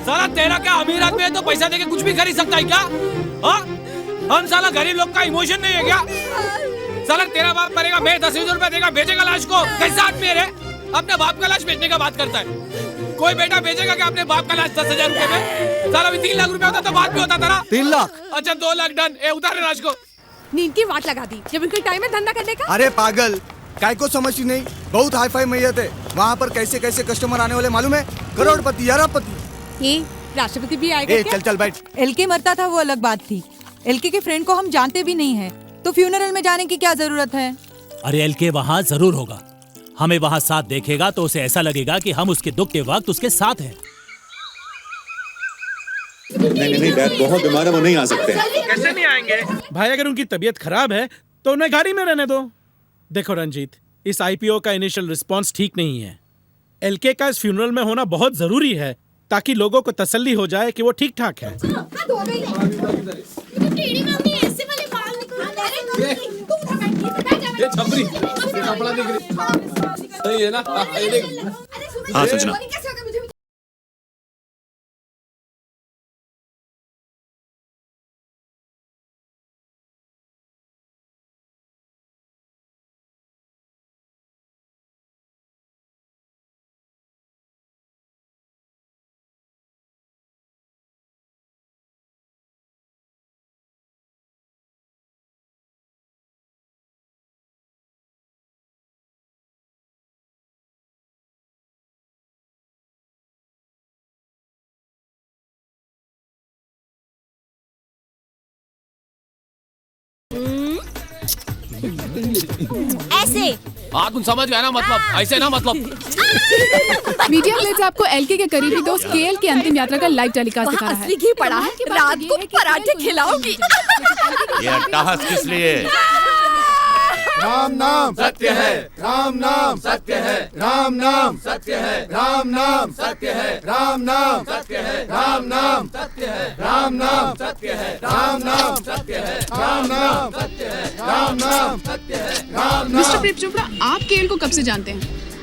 साला तेरा क्या अमीर आदमी है तो पैसा देके कुछ भी खरीद सकता है क्या? हाँ? हम साला गरीब लोग का इमोशन नहीं है क्या? साला तेरा बाप मरेगा, मैं 10,000 रुपए देगा, बेचेगा लाश को? कैसा आदमी है रे? अपने बाप का लाश बेचने का बात करता है। कोई बेटा बेचेगा क्या अपने बाप का लाश 10,000 रुपए में? साला भी 3 लाख रुपए होता तो बात भी होता था ना। 3 लाख? अच्छा 2 लाख डन। ए उतारे लाश को। नींद की वाट लगा दी, जब इनका टाइम है धंधा करने का। अरे पागल, काय को समझती नहीं? बहुत हाई फाई मैयत है वहाँ पर। कैसे कैसे कस्टमर आने वाले मालूम है? करोड़पति, अरबपति। ये राष्ट्रपति भी आएगा क्या? चल चल बैठ। एलके मरता था वो अलग बात थी, एलके के फ्रेंड को हम जानते भी नहीं है, तो फ्यूनरल में जाने की क्या जरूरत है? अरे एलके वहाँ जरूर होगा, हमें वहाँ साथ देखेगा तो उसे ऐसा लगेगा कि हम उसके दुख के वक्त उसके साथ हैं। नहीं डैड बहुत बीमार है, वो नहीं आ सकते। कैसे नहीं आएंगे? भाई अगर उनकी तबीयत खराब है तो उन्हें गाड़ी में रहने दो। देखो रंजीत, इस आईपीओ का इनिशियल रिस्पांस ठीक नहीं है। एलके का इस फ्यूनरल में होना बहुत जरूरी है ताकि लोगों को तसल्ली हो जाए कि वो ठीक ठाक है। सही है ना? हाँ सजना। ऐसे हाँ तुम समझ गया ना, मतलब ऐसे ना, मतलब। मीडिया प्लेट आपको एलके के करीबी दोस्त केएल की अंतिम यात्रा का लाइव टेलीकास्ट दिखा रहा है। असली घी पड़ा है, रात को पराठे खिलाओगी। ये अट्टहास किस लिए? राम नाम सत्य है, राम नाम सत्य है, राम नाम सत्य है, राम नाम सत्य है, राम नाम सत्य है, राम नाम सत्य है, राम नाम सत्य है, राम नाम सत्य है, राम नाम सत्य है, राम नाम सत्य है, राम नाम। मिस्टर प्रेम चोपड़ा, आप केएल को कब से जानते हैं?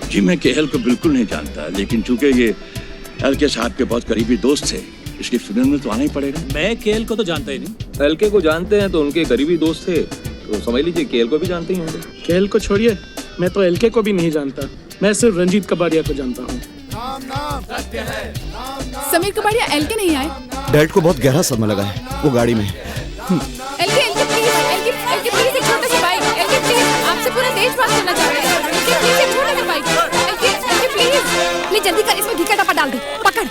जी मैं केएल को बिल्कुल नहीं जानता, लेकिन चूंकि ये एलके साहब के बहुत करीबी दोस्त थे, इसलिए फिल्म में तो आना ही पड़ेगा। मैं केएल को तो जानता ही नहीं। एलके को जानते हैं तो उनके करीबी दोस्त थे, तो समझ लीजिए केएल को भी जानते ही होंगे। केएल को छोड़िए, मैं तो एलके को भी नहीं जानता, मैं सिर्फ रंजीत कबाड़िया को जानता हूँ। समीर कबाड़िया एलके नहीं आए? डैड को बहुत गहरा सदमा लगा है, वो गाड़ी में। एलके प्लीज एक छोटा सा बाइक। एलके प्लीज, आपसे पूरा देश बात करना चाह रहा है। एलके प्लीज एक छोटा सा बाइक। एलके प्लीज जल्दी कर, इसमें घी का डब्बा डाल दे, पकड़।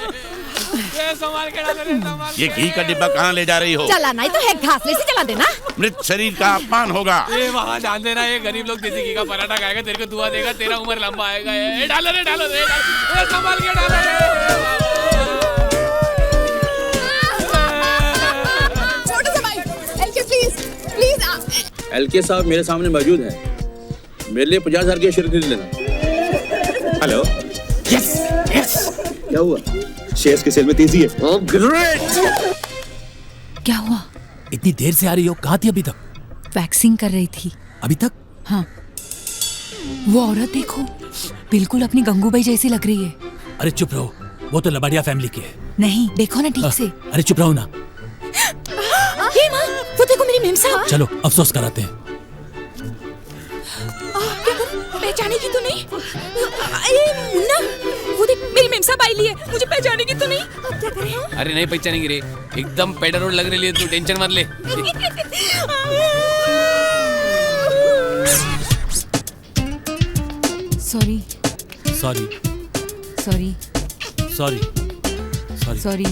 ये घी का डिब्बा कहाँ ले जा रही हो? चलाना ही तो है, घासले से चला देना। मृत शरीर का अपमान होगा। ये वहाँ जान देना, ये गरीब लोग देसी घी का पराठा खाएगा, तेरे को दुआ देगा, तेरा उम्र लंबा आएगा। ये डालो रे, डालो रे, संभाल के डालो रे। छोटा सा बाइक। LK please. एलके साहब मेरे सामने मौजूद हैं, मेरे लिए 50,000 की शेयर खरीद लेना। हेलो। Yes yes. क्या हुआ? शेयर्स की सेल में तेजी है। Oh great. क्या हुआ? इतनी देर से आ रही हो, कहाँ थी अभी तक? वैक्सिंग कर रही थी। अभी तक? हाँ। वो औरत देखो, बिल्कुल अपनी गंगूबाई जैसी लग रही है। अरे चुप रहो, वो तो लबाड़िया फैमिली की है। नहीं, देखो ना ठीक से। अरे चुप रहो ना। हे माँ, वो देखो मेरी मेमसा। चलो अफसोस कराते हैं। पहचानेगी तो नहीं? मुन्ना, वो देख मेरी मेमसा बाई ली है, मुझे पहचानेगी तो नहीं? अब क्या करें? अरे नहीं पहचानेगी रे, एकदम पेडर रोड लग रही है, तू टेंशन मत ले। Sorry sorry sorry sorry sorry sorry.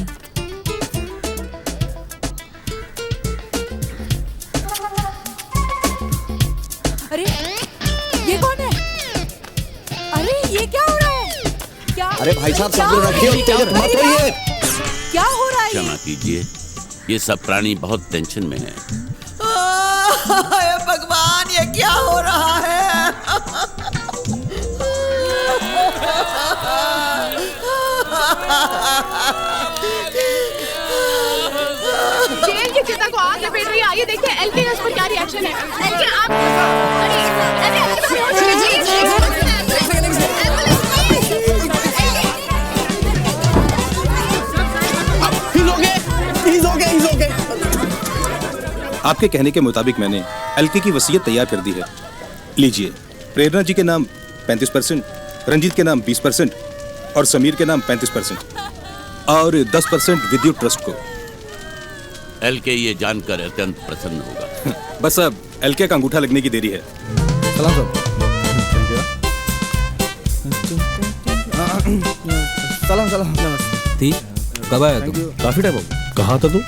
अरे ये कौन है? अरे ये क्या हो रहा है? अरे भाई साहब सब्र रखिए, उत्तेजित मत होइए। क्या हो रहा है? क्षमा कीजिए, ये सब प्राणी बहुत टेंशन में हैं। हे भगवान, ये क्या हो रहा है? जेल की चिता को आग लपेट रही है। आइए देखते हैं एलके पर क्या रिएक्शन है। एलके आप आपके कहने के मुताबिक मैंने एलके की वसीयत तैयार कर दी है। लीजिए, प्रेरणा जी के नाम 35%, रंजीत के नाम 20% और समीर के नाम 35% और 10% विद्युत ट्रस्ट को। एलके ये जानकर अत्यंत प्रसन्न होगा। बस अब एलके का अंगूठा लगने की देरी है। सलाम साहब। सलाम सलाम। थी कब आया तुम? काफी टाइम हो गया। कहाँ था तू?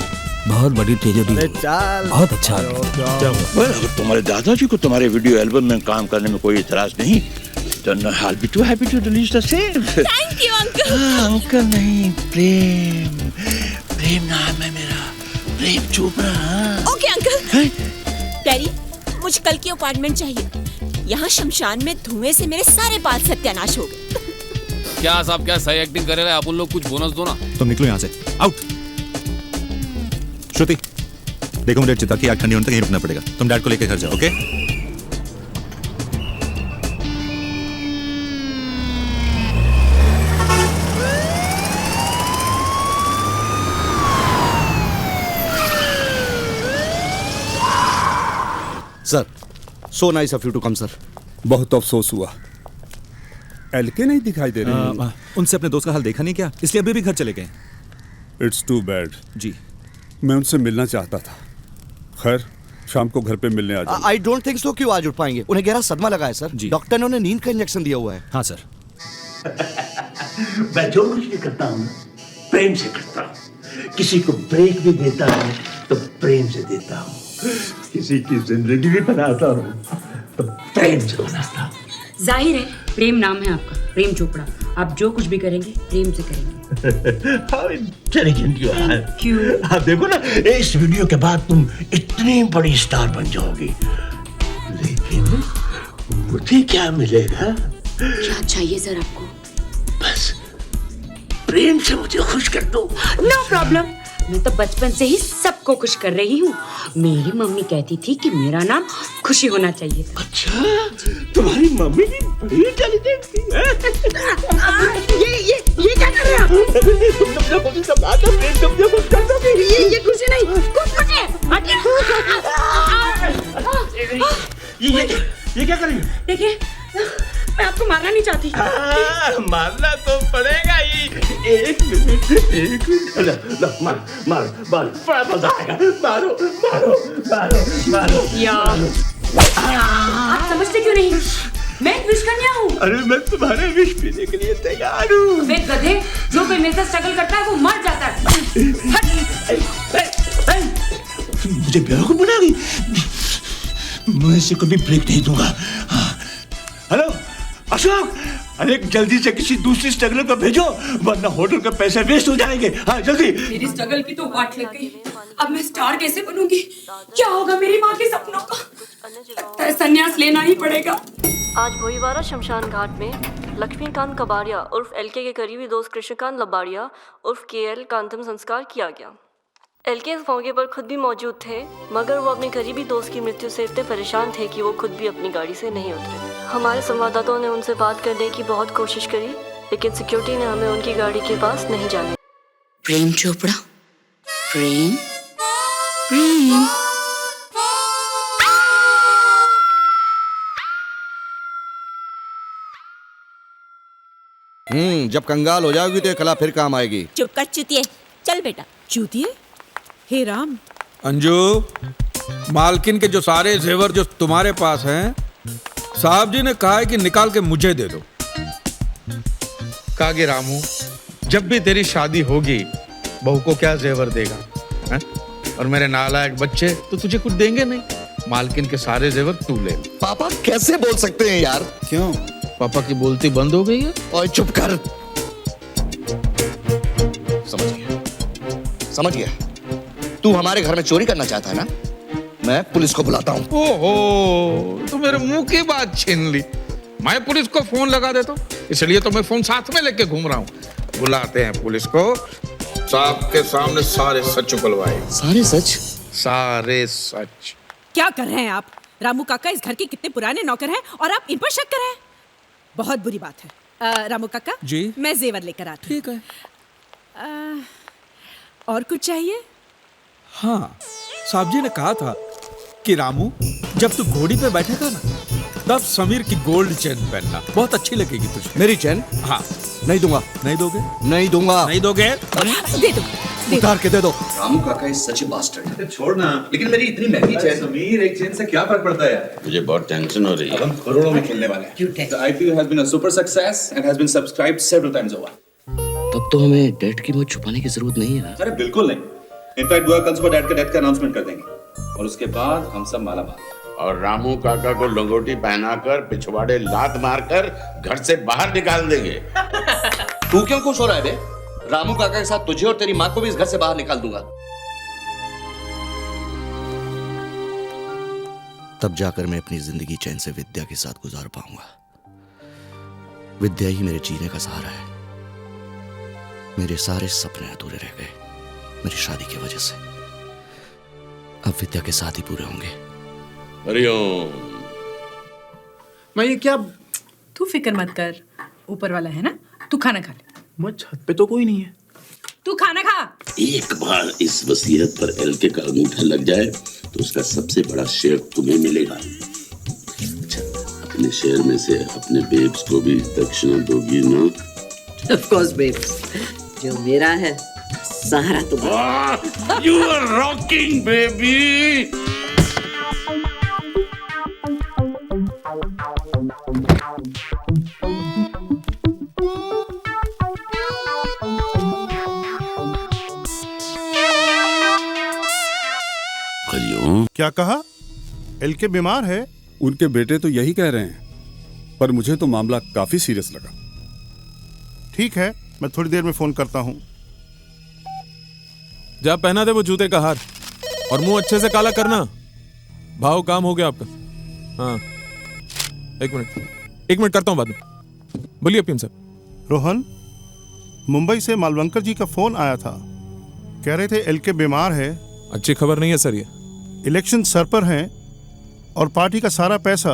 बहुत बड़ी ट्रेजेडी। बहुत अच्छा। अगर तुम्हारे दादाजी को तुम्हारे वीडियो एल्बम में काम करने में कोई इतराज नहीं, then I'll be too happy to release the same. Thank you, uncle. Uncle नहीं, प्रेम। प्रेम नाम है मेरा, Prem Chopra. Okay uncle. Daddy, मुझे कल की अपॉइंटमेंट चाहिए। यहाँ शमशान में धुएं से मेरे सारे बाल सत्यानाश हो गए। क्या साहब, क्या सही एक्टिंग कर रहे हैं आप लोग? कुछ बोनस दो ना। तुम निकलो यहाँ से, आउट। श्रुति, देखो मुझे चिता की आग ठंडी होने तक यहीं रुकना पड़ेगा। तुम डैड को लेकर घर जाओ, okay? Sir, so nice of you to come, sir. बहुत अफसोस हुआ, एलके नहीं दिखाई दे रहे। उनसे अपने दोस्त का हाल देखा नहीं क्या? इसलिए अभी भी घर चले गए। It's to bad. जी, मैं उनसे मिलना चाहता था। खैर, शाम को घर पे मिलने आ जाओ। आई डोंट थिंक सो कि वो आज उठ पाएंगे। उन्हें गहरा सदमा लगा है सर। डॉक्टर ने उन्हें नींद का इंजेक्शन दिया हुआ है। हाँ सर। मैं जो कुछ भी करता हूँ प्रेम से करता हूँ। किसी को ब्रेक भी देता हूँ तो प्रेम से देता हूँ। किसी की जिंदगी भी बनाता हूँ तो प्रेम से बनाता हूँ। जाहिर है प्रेम नाम है आपका, प्रेम चोपड़ा। आप जो कुछ भी करेंगे प्रेम से करेंगे। How intelligent you are. क्यों? आप देखो ना, इस वीडियो के बाद तुम इतनी बड़ी स्टार बन जाओगी, लेकिन मुझे क्या मिलेगा? क्या चाहिए सर आपको? बस प्रेम से मुझे खुश कर दो। No problem. मैं तो बचपन से ही सबको खुश कर रही हूँ। मेरी मम्मी कहती थी कि मेरा नाम खुशी होना चाहिए था। अच्छा, तुम्हारी मम्मी भी बड़ी इंटेलिजेंट थी। ये क्या कर रहे हैं आप? तुमने मुझे सब बात है, प्रेम तुमने कुछ कर दो। ये खुशी नहीं, कुछ है। ये क्या कर रही है? देखिए, मैं आपको मारना नहीं चाहती। मारना तो पड़ेगा ही। एक मिनट। मार मार मार, बड़ा मजा आएगा। मारो मारो मारो मारो यार, आप समझते क्यों नहीं? मैं विश कन्या हूँ। अरे मैं तुम्हारे विश पीने के लिए तैयार हूँ। वे गधे, जो कोई मेरे साथ स्ट्रगल करता है वो मर जाता है। मुझे बेवकूफ बनाओगी? मैं इसे कभी ब्रेक नहीं दूंगा। हेलो अशोक, अरे जल्दी से किसी दूसरी स्ट्रगलर को भेजो, वरना होटल का पैसे वेस्ट हो जाएंगे। हाँ जल्दी। मेरी स्ट्रगल की तो वाट लग गई। अब मैं स्टार कैसे बनूंगी? क्या होगा मेरी माँ के सपनों का? लगता है संन्यास लेना ही पड़ेगा। आज भोईवाड़ा शमशान घाट में लक्ष्मीकांत कबाड़िया उर्फ एलके के करीबी दोस्त कृष्णकांत लबाड़िया उर्फ केएल का अंतिम संस्कार किया गया। एलके इस मौके पर खुद भी मौजूद थे, मगर वो अपने करीबी दोस्त की मृत्यु से इतने परेशान थे कि वो खुद भी अपनी गाड़ी से नहीं उतरे। हमारे संवाददाताओं ने उनसे बात करने की बहुत कोशिश करी, लेकिन सिक्योरिटी ने हमें उनकी गाड़ी के पास नहीं जाने। प्रेम चोपड़ा, प्रेम प्रेम। जब कंगाल हो जाओगी तो ये कला फिर काम आएगी। चुप कर चुतिए। चल बेटा। चूतिए? हे राम। अंजू, मालकिन के जो सारे जेवर जो तुम्हारे पास हैं, साहब जी ने कहा है कि निकाल के मुझे दे दो। कागे रामू, जब भी तेरी शादी होगी बहू को क्या जेवर देगा है? और मेरे नालायक बच्चे तो तुझे कुछ देंगे नहीं। मालकिन के सारे जेवर तू ले। पापा कैसे बोल सकते हैं यार? क्यों? पापा की बोलती बंद हो गई है? ओए चुप कर। समझ गया? तू हमारे घर में चोरी करना चाहता है ना? मैं पुलिस को बुलाता हूँ। ओहो, तो मेरे मुंह की बात छीन ली। मैं पुलिस को फोन लगा देता हूँ, इसलिए तो मैं फोन साथ में लेके घूम रहा हूँ। बुलाते हैं पुलिस को, साहब के सामने सारे सच उगलवाए। सारे सच? सारे सच। क्या कर रहे हैं आप? रामू काका इस घर के कितने पुराने नौकर हैं और आप इन पर शक कर रहे हैं? बहुत बुरी बात है। रामू काका जी, मैं जेवर लेकर आती हूँ। ठीक है। और कुछ चाहिए? हाँ, साहब जी ने कहा था कि रामू जब तू घोड़ी पे बैठेगा ना, तब समीर की गोल्ड चेन पहनना, बहुत अच्छी लगेगी तुझे। मेरी चेन? हाँ। नहीं दूंगा। नहीं दोगे? नहीं दूंगा। नहीं दोगे? दे दो। उतार के दे दो। रामू काका इज सच ए बास्टर्ड। छोड़ना, लेकिन मेरी इतनी महंगी चेन। समीर, एक चेन से क्या फर्क पड़ता है यार? मुझे बहुत टेंशन हो रही है। अब हम करोड़ों में खेलने वाले हैं। The IPO has been a super success and has been subscribed several times over. तब तो हमें डेट की मौत छुपाने की जरूरत नहीं है। अरे बिल्कुल नहीं। इनफैक्ट बुआ कल सुबह डैड का अनाउंसमेंट कर देंगे और उसके बाद हम सब मालामाल। और रामू काका को लंगोटी पहनाकर पिछवाड़े लात मारकर घर से बाहर निकाल देंगे। तू क्यों खुश हो रहा है बे? रामू काका के साथ तुझे और तेरी माँ को भी इस घर से बाहर निकाल दूंगा। तब जाकर मैं अपनी जिंदगी चैन से विद्या के साथ गुजार पाऊंगा। विद्या ही मेरे जीने का सहारा है। मेरे सारे सपने अधूरे रह गए मेरी शादी की वजह से। अब विद्या के साथ ही पूरे होंगे। हरिओम। मैं ये क्या? तू फिक्र मत कर, ऊपर वाला है ना। तू खाना खा ले। मैं छत पे तो कोई नहीं है। तू खाना खा। एक बार इस वसीयत पर एलके का अंगूठा लग जाए तो उसका सबसे बड़ा शेयर तुम्हें मिलेगा। अच्छा, अपने शेयर में से अपने बेब्स को भी दक्षिणा दोगी ना? Of course, babes. जो मेरा है सहारा तुम्हारा। You are rocking, baby. क्या कहा? एलके बीमार है? उनके बेटे तो यही कह रहे हैं, पर मुझे तो मामला काफी सीरियस लगा। ठीक है, मैं थोड़ी देर में फोन करता हूँ। जा पहना दे वो जूते का हार और मुंह अच्छे से काला करना। भाव काम हो गया आपका। हाँ, एक मिनट करता हूँ बाद में। बोलिए पीएम साहब। रोहन, मुंबई से मालवंकर जी का फोन आया था। कह रहे थे एलके बीमार है। अच्छी खबर नहीं है सर। ये इलेक्शन सर पर हैं और पार्टी का सारा पैसा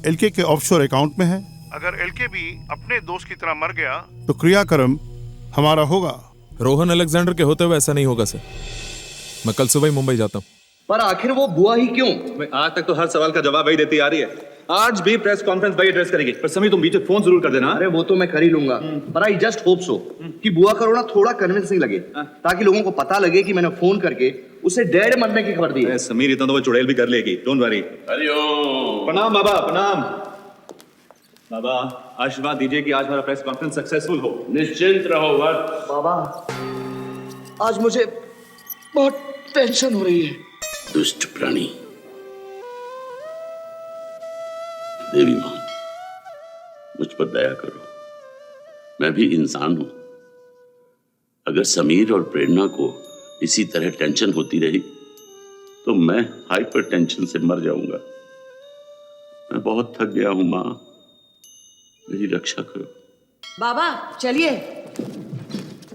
एलके के ऑफशोर अकाउंट में है। अगर एलके भी अपने दोस्त की तरह मर गया तो क्रियाक्रम हमारा होगा। रोहन अलेक्जेंडर के होते हुए ऐसा नहीं होगा सर। मैं कल सुबह ही मुंबई जाता हूँ। पर आखिर वो बुआ ही क्यों? आज तक तो हर सवाल का जवाब वही देती आ रही है। आज भी प्रेस कॉन्फ्रेंस वही एड्रेस करेगी। पर समीर तुम बीच में फोन जरूर कर देना। अरे वो तो मैं कर ही लूंगा, पर आई जस्ट होप सो कि बुआ का रोना थोड़ा कन्विंसिंग लगे, ताकि लोगों को पता लगे कि मैंने फोन करके उसे डैड मरने की खबर दी है। समीर इतना तो वो चुड़ैल भी कर लेगी, डोंट वरी। प्रणाम बाबा, प्रणाम बाबा। आशीर्वाद दीजिए कि आज हमारा प्रेस कॉन्फ्रेंस सक्सेसफुल हो। निश्चिंत रहो वक्त। बाबा, आज मुझे बहुत टेंशन हो रही है। दुष्ट प्राणी, देवी मां, मुझ पर दया करो। मैं भी इंसान हूं। अगर समीर और प्रेरणा को इसी तरह टेंशन होती रही तो मैं हाइपर टेंशन से मर जाऊंगा। मैं बहुत थक गया हूं मां, मेरी रक्षा करो। बाबा चलिए।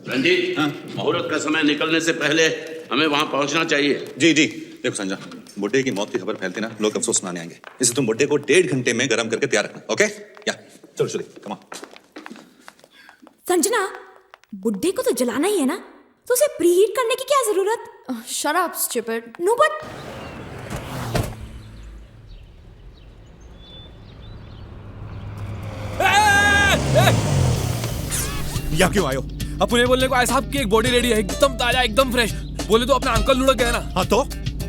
रंजीत, मुहूर्त का समय निकलने से पहले हमें वहां पहुंचना चाहिए। जी जी। देखो संजय, बुड्ढे की मौत की खबर फैलती ना, लोग अफसोस मनाने आएंगे। इसलिए तुम बुड्ढे को 1.5 घंटे में गर्म करके तैयार रखना। ओके? या चलो चलिए, कम ऑन। संजना, बुड्ढे को तो जलाना ही है ना, तो उसे प्रीहीट करने की क्या जरूरत? Shut up stupid. No but या क्यों आयो? अपने बोलने को आए साहब की एक बॉडी रेडी है, एकदम ताजा, एकदम फ्रेश। बोले तो अपना अंकल लुढ़क गया ना। हाँ तो?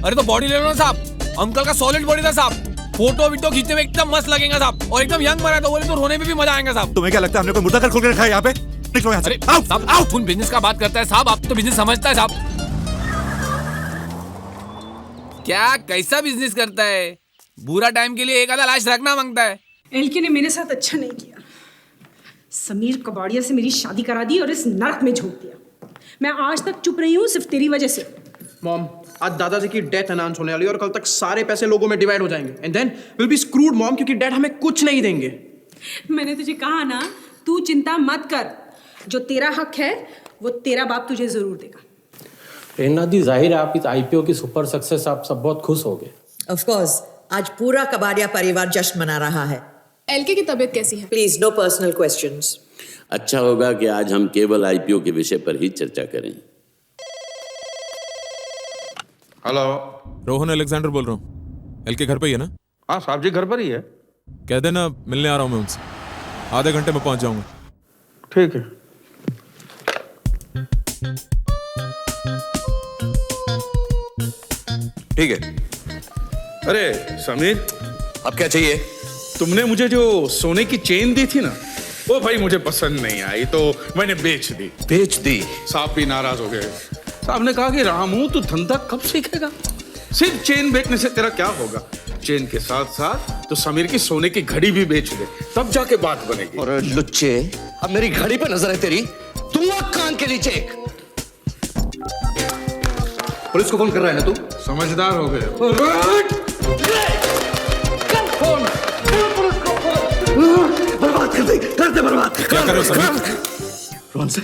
अरे तो बॉडी ले लो ना साहब। अंकल का सॉलिड बॉडी था साहब। फोटो वीटो खींचते हुए एकदम मस्त लगेगा साहब, और एकदम यंग मरा तो बोले तो रोने में भी मजा आएगा साहब। तुम्हें क्या लगता है हमने कोई मुर्दा घर खोल के रखा है यहाँ पे? निकलो यहाँ से। साहब आओ। कौन बिजनेस का बात करता है साहब? आप तो बिजनेस समझता है साहब। क्या कैसा बिजनेस करता है? बुरा टाइम के लिए एक आधा लाश रखना मांगता है। एलके ने मेरे साथ अच्छा नहीं किया। समीर कबाड़िया से मेरी शादी करा दी और इस नरक में झोंक दिया। मैं आज तक चुप रही हूँ सिर्फ तेरी वजह से। मॉम, आज दादाजी की डेथ अनाउंस होने वाली है और कल तक सारे पैसे लोगों में डिवाइड हो जाएंगे and then will be screwed mom, क्योंकि डैड हमें कुछ नहीं देंगे। मैंने तुझे कहा ना, तू चिंता मत कर, जो तेरा हक है वो तेरा बाप तुझे जरूर देगा। प्रेरणा दी, जाहिर है आप इस आईपीओ की सुपर सक्सेस आप सब बहुत खुश हो गए। ऑफ कोर्स, आज पूरा कबाड़िया परिवार जश्न मना रहा है। एलके की तबीयत कैसी है? Please no personal questions. अच्छा होगा कि आज हम केवल आईपीओ के विषय पर ही चर्चा करें। हेलो, रोहन अलेक्जेंडर बोल रहा हूँ। एलके घर पे ही है ना? हाँ साहब जी घर पर ही है। कह देना मिलने आ रहा हूँ मैं उनसे, आधे घंटे में पहुंच जाऊंगा। ठीक है। ठीक है। अरे समीर, अब क्या चाहिए? तुमने मुझे जो सोने की चेन दी थी ना, वो भाई मुझे पसंद नहीं आई तो मैंने बेच दी। बेच दी? साहब भी नाराज हो गए। साहब ने कहा कि रामू तू धंधा कब सीखेगा, सिर्फ चेन बेचने से तेरा क्या होगा, चेन के साथ साथ तो समीर की सोने की घड़ी भी बेच दे, तब जाके बात बनेगी। और लुच्चे, अब मेरी घड़ी पे नजर है तेरी, दूंगा कान के नीचे। पुलिस को फोन कर रहा है ना तू? समझदार हो गए। बर्बाद कर दे बर्बाद। क्या कर रहे हो समीर? रोहन से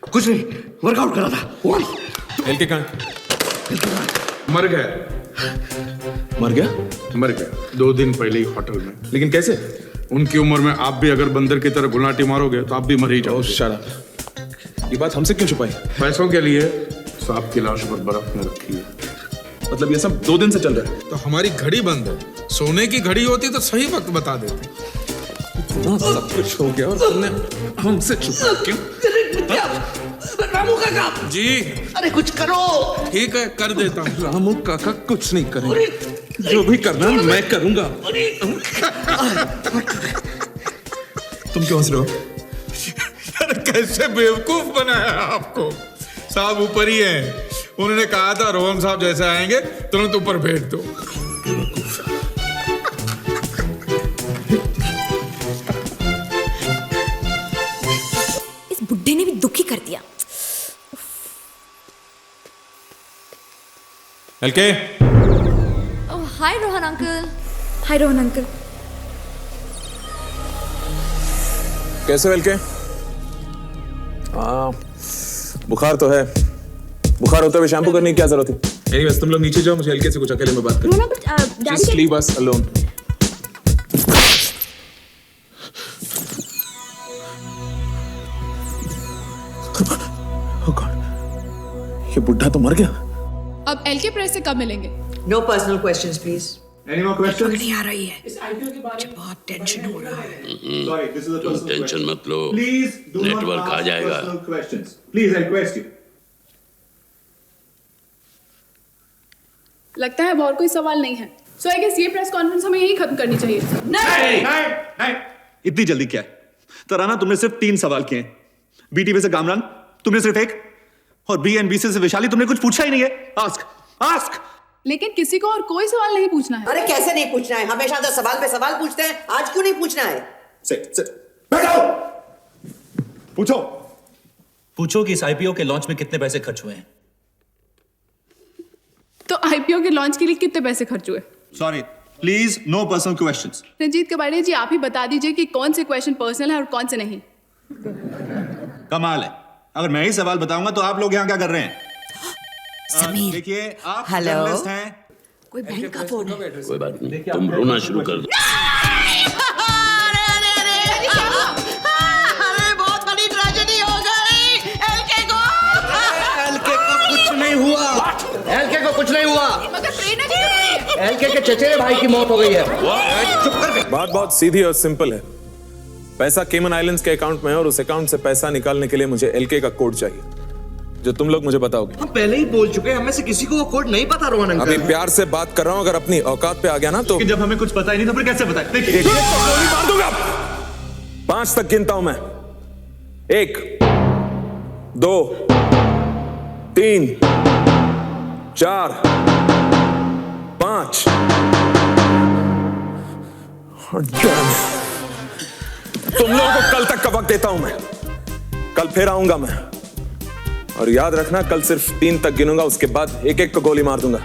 कुछ नहीं, वर्कआउट कर रहा था। एलके कहाँ? मर गया। मर गया? मर गया 2 दिन पहले ही होटल में। लेकिन कैसे? उनकी उम्र में आप भी अगर बंदर की तरह गुलाटी मारोगे तो आप भी मर ही जाओ। शराब, ये बात हमसे क्यों छुपाई? पैसों के लिए सांप की लाश पर बर्फ में रखी है। मतलब ये सब 2 दिन से चल रहा है? तो हमारी घड़ी बंद है, सोने की घड़ी होती तो सही वक्त बता देते। सब कुछ हो गया और तुमने हमसे छुपा क्यों? रामू काका जी, अरे कुछ करो। ठीक है कर देता हूँ। रामू काका कुछ नहीं करेंगे, जो भी करना मैं करूंगा। तुम क्यों हंस रहे हो? अरे कैसे बेवकूफ बनाया आपको। साहब ऊपर ही है, उन्होंने कहा था रोहन साहब जैसे आएंगे तुरंत ऊपर भेज दो। इस बुड्ढे ने भी दुखी कर दिया। एलके, हाय रोहन अंकल। हाय रोहन अंकल। कैसे हो एलके? बुखार तो है। बुखार होते हुए शैम्पू करने की क्या जरूरत है? एनीवेज तुम लोग नीचे जाओ, मुझे एलके से कुछ अकेले में बात करनी है। Just leave us alone. ये बुढ़ा तो मर गया। अब एलके प्रेस से कब मिलेंगे? No personal questions please. Any more questions? नहीं आ रही है। इस आईपीओ के बारे में बहुत टेंशन हो रहा है। Sorry, this is a तुम personal टेंशन question. मत लो, Please do not नेटवर्क आ ask जाएगा। personal questions. Please, I request you. लगता है अब और कोई सवाल नहीं है। सो आई गेस ये प्रेस कॉन्फ्रेंस हमें यही खत्म करनी चाहिए। नहीं। इतनी जल्दी क्या है? तराना, तुमने सिर्फ 3 सवाल किए। बीटीवी से कामरान तुमने सिर्फ 1, और बीएनबीसी से वैशाली तुमने कुछ पूछा ही नहीं है। आस्क। लेकिन किसी को और कोई सवाल नहीं पूछना है। अरे कैसे नहीं पूछना है? हमेशा तो सवाल पे सवाल पूछते हैं, आज क्यों नहीं पूछना है? बैठो। पूछो कि इस आईपीओ के लॉन्च में कितने पैसे खर्च हुए हैं। तो आईपीओ के लॉन्च के लिए कितने पैसे खर्च हुए? Sorry, please no personal questions. Ranjit Kabadia ji, आप ही बता दीजिए कि कौन से क्वेश्चन पर्सनल है और कौन से नहीं। कमाल है, अगर मैं ही सवाल बताऊंगा तो आप लोग यहाँ क्या कर रहे हैं? समीर, देखिए आप हेलो, जर्नलिस्ट हैं। कोई बैंक का फोन है। कोई बात नहीं, तुम रोना शुरू कर दो। अरे बहुत बड़ी ट्रेजेडी हो गई। एलके को कुछ नहीं हुआ। एलके को कुछ नहीं हुआ। मगर प्रेरणा जी क्यों नहीं है? एलके के चचेरे भाई की मौत हो गई है। चुप कर। बात बहुत सीधी और सिंपल है। पैसा केमन आइलैंड्स के अकाउंट में है और उस अकाउंट से पैसा निकालने के लिए मुझे एलके का कोड चाहिए, जो तुम लोग मुझे बताओगे। हम पहले ही बोल चुके हैं, हमें से किसी को वो कोड नहीं पता। रोहन अंकल, अभी प्यार से बात कर रहा हूं, अगर अपनी औकात पे आ गया ना तो जब हमें कुछ पता ही नहीं तो फिर कैसे बताए? देखिए, गोली मार दूंगा। 5 तक गिनता हूं मैं। 1 2 3 4 5। तुम लोगों को कल तक का वक्त देता हूं मैं। कल फिर आऊंगा मैं। और याद रखना, कल सिर्फ 3 तक गिनूंगा, उसके बाद एक एक को गोली मार दूंगा।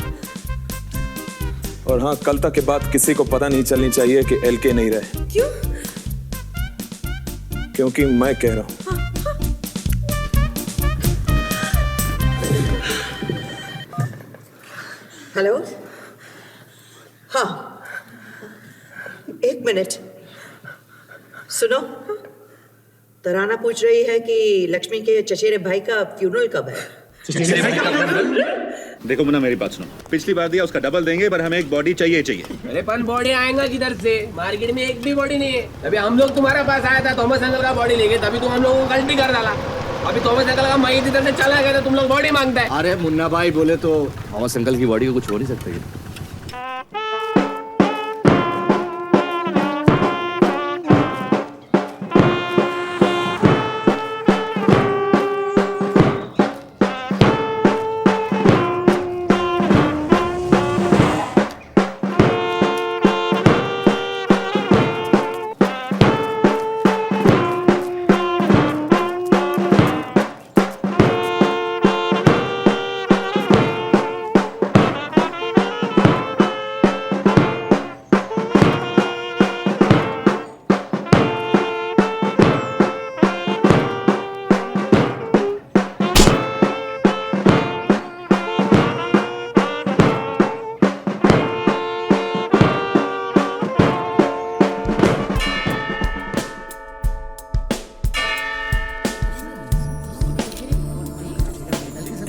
और हाँ, कल तक के बाद किसी को पता नहीं चलनी चाहिए कि एलके नहीं रहे। क्यों? क्योंकि मैं कह रहा हूं। हेलो, हाँ, एक मिनट सुनो। तराना पूछ रही है कि लक्ष्मी के चचेरे भाई का फ्यूनरल कब है। देखो मुन्ना, मेरी बात सुनो। पिछली बार दिया उसका डबल देंगे, पर हमें एक बॉडी चाहिए चाहिए। अरे पर बॉडी आएगा किधर से? मार्केट में एक भी बॉडी नहीं है। अभी हम लोग तुम्हारे पास आया था, थॉमस अंकल का बॉडी लेके, तभी तुम हम लोगों को गलती कर डाला। अभी थॉमस अंकल का मई इधर से चला गया तो तुम लोग बॉडी मांगता है। अरे मुन्ना भाई बोले तो थॉमस अंकल की बॉडी को कुछ हो नहीं सकता।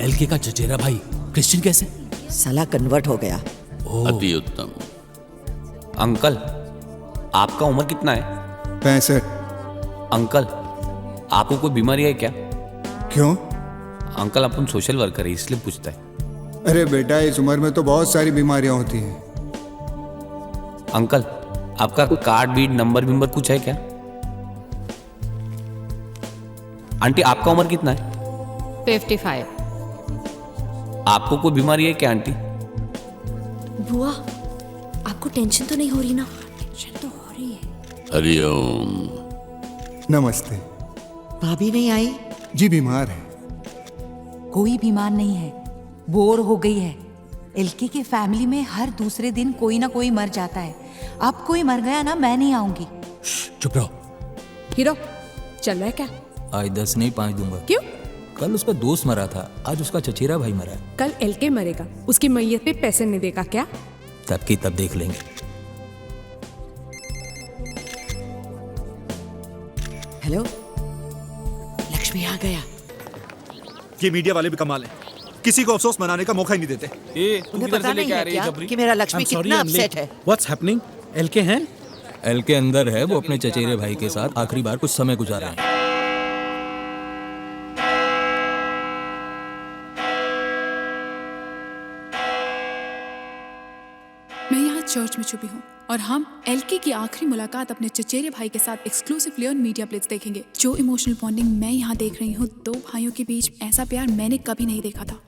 एलके का चचेरा भाई क्रिश्चियन कैसे? साला कन्वर्ट हो गया। अति उत्तम। अंकल, आपका उम्र कितना है? 65। अंकल, आपको कोई बीमारी है क्या? क्यों? अंकल, अपन सोशल वर्कर है इसलिए पूछता है। अरे बेटा, इस उम्र में तो बहुत सारी बीमारियां होती हैं। अंकल, आपका कार्ड बीट नंबर विंबर कुछ है क्या? आंटी, आपका उम्र कितना है? 55। आपको कोई बीमारी है क्या आंटी? बुआ, आपको टेंशन तो नहीं हो रही ना? टेंशन तो हो रही है। हरिओम। नमस्ते। भाभी नहीं आई? जी बीमार है। कोई बीमार नहीं है, बोर हो गई है। एलके के फैमिली में हर दूसरे दिन कोई ना कोई मर जाता है। अब कोई मर गया ना, मैं नहीं आऊंगी। चुप रहो। हीरो, चल रहा है क्या? आज 10 नहीं 5 दूंगा। क्यों? कल उसका दोस्त मरा था, आज उसका चचेरा भाई मरा है। कल एलके मरेगा, उसकी मैयत पे पैसे नहीं देगा क्या? तब की तब देख लेंगे। हेलो, लक्ष्मी आ गया। ये मीडिया वाले भी कमाल है, किसी को अफसोस मनाने का मौका ही नहीं देते। उन्हें पता नहीं है क्या कि मेरा लक्ष्मी कितना अपसेट है? What's happening? एलके हैं? एलके अंदर है, वो अपने चचेरे भाई के साथ आखिरी बार कुछ समय गुजारा है। मैं यहाँ चर्च में छुपी हूँ और हम एलके की आखिरी मुलाकात अपने चचेरे भाई के साथ एक्सक्लूसिवली ऑन मीडिया प्लेट्स देखेंगे। जो इमोशनल बॉन्डिंग मैं यहाँ देख रही हूँ, दो भाइयों के बीच ऐसा प्यार मैंने कभी नहीं देखा था।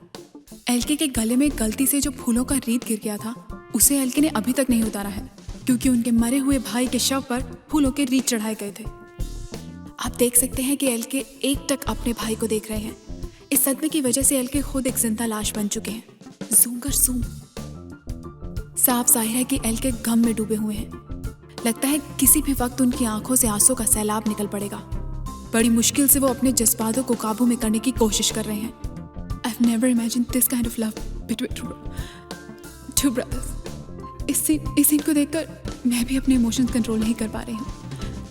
एलके के गले में गलती से जो फूलों का रीत गिर गया था, उसे एलके ने अभी तक नहीं उतारा है, क्योंकि उनके मरे हुए भाई के शव पर फूलों के रीत चढ़ाए गए थे। आप देख सकते हैं कि एलके एकटक अपने भाई को देख रहे हैं। इस सदमे की वजह से एलके खुद एक जिंदा लाश बन चुके हैं। जूम कर जूम। साफ जाहिर है कि एलके गम में डूबे हुए हैं। लगता है किसी भी वक्त उनकी आंखों से आंसू का सैलाब निकल पड़ेगा। बड़ी मुश्किल से वो अपने जज्बातों को काबू में करने की कोशिश कर रहे हैं। I've never imagined this kind of love between two brothers. इस सीन को देखकर मैं भी अपने इमोशंस कंट्रोल नहीं कर पा रही हूँ।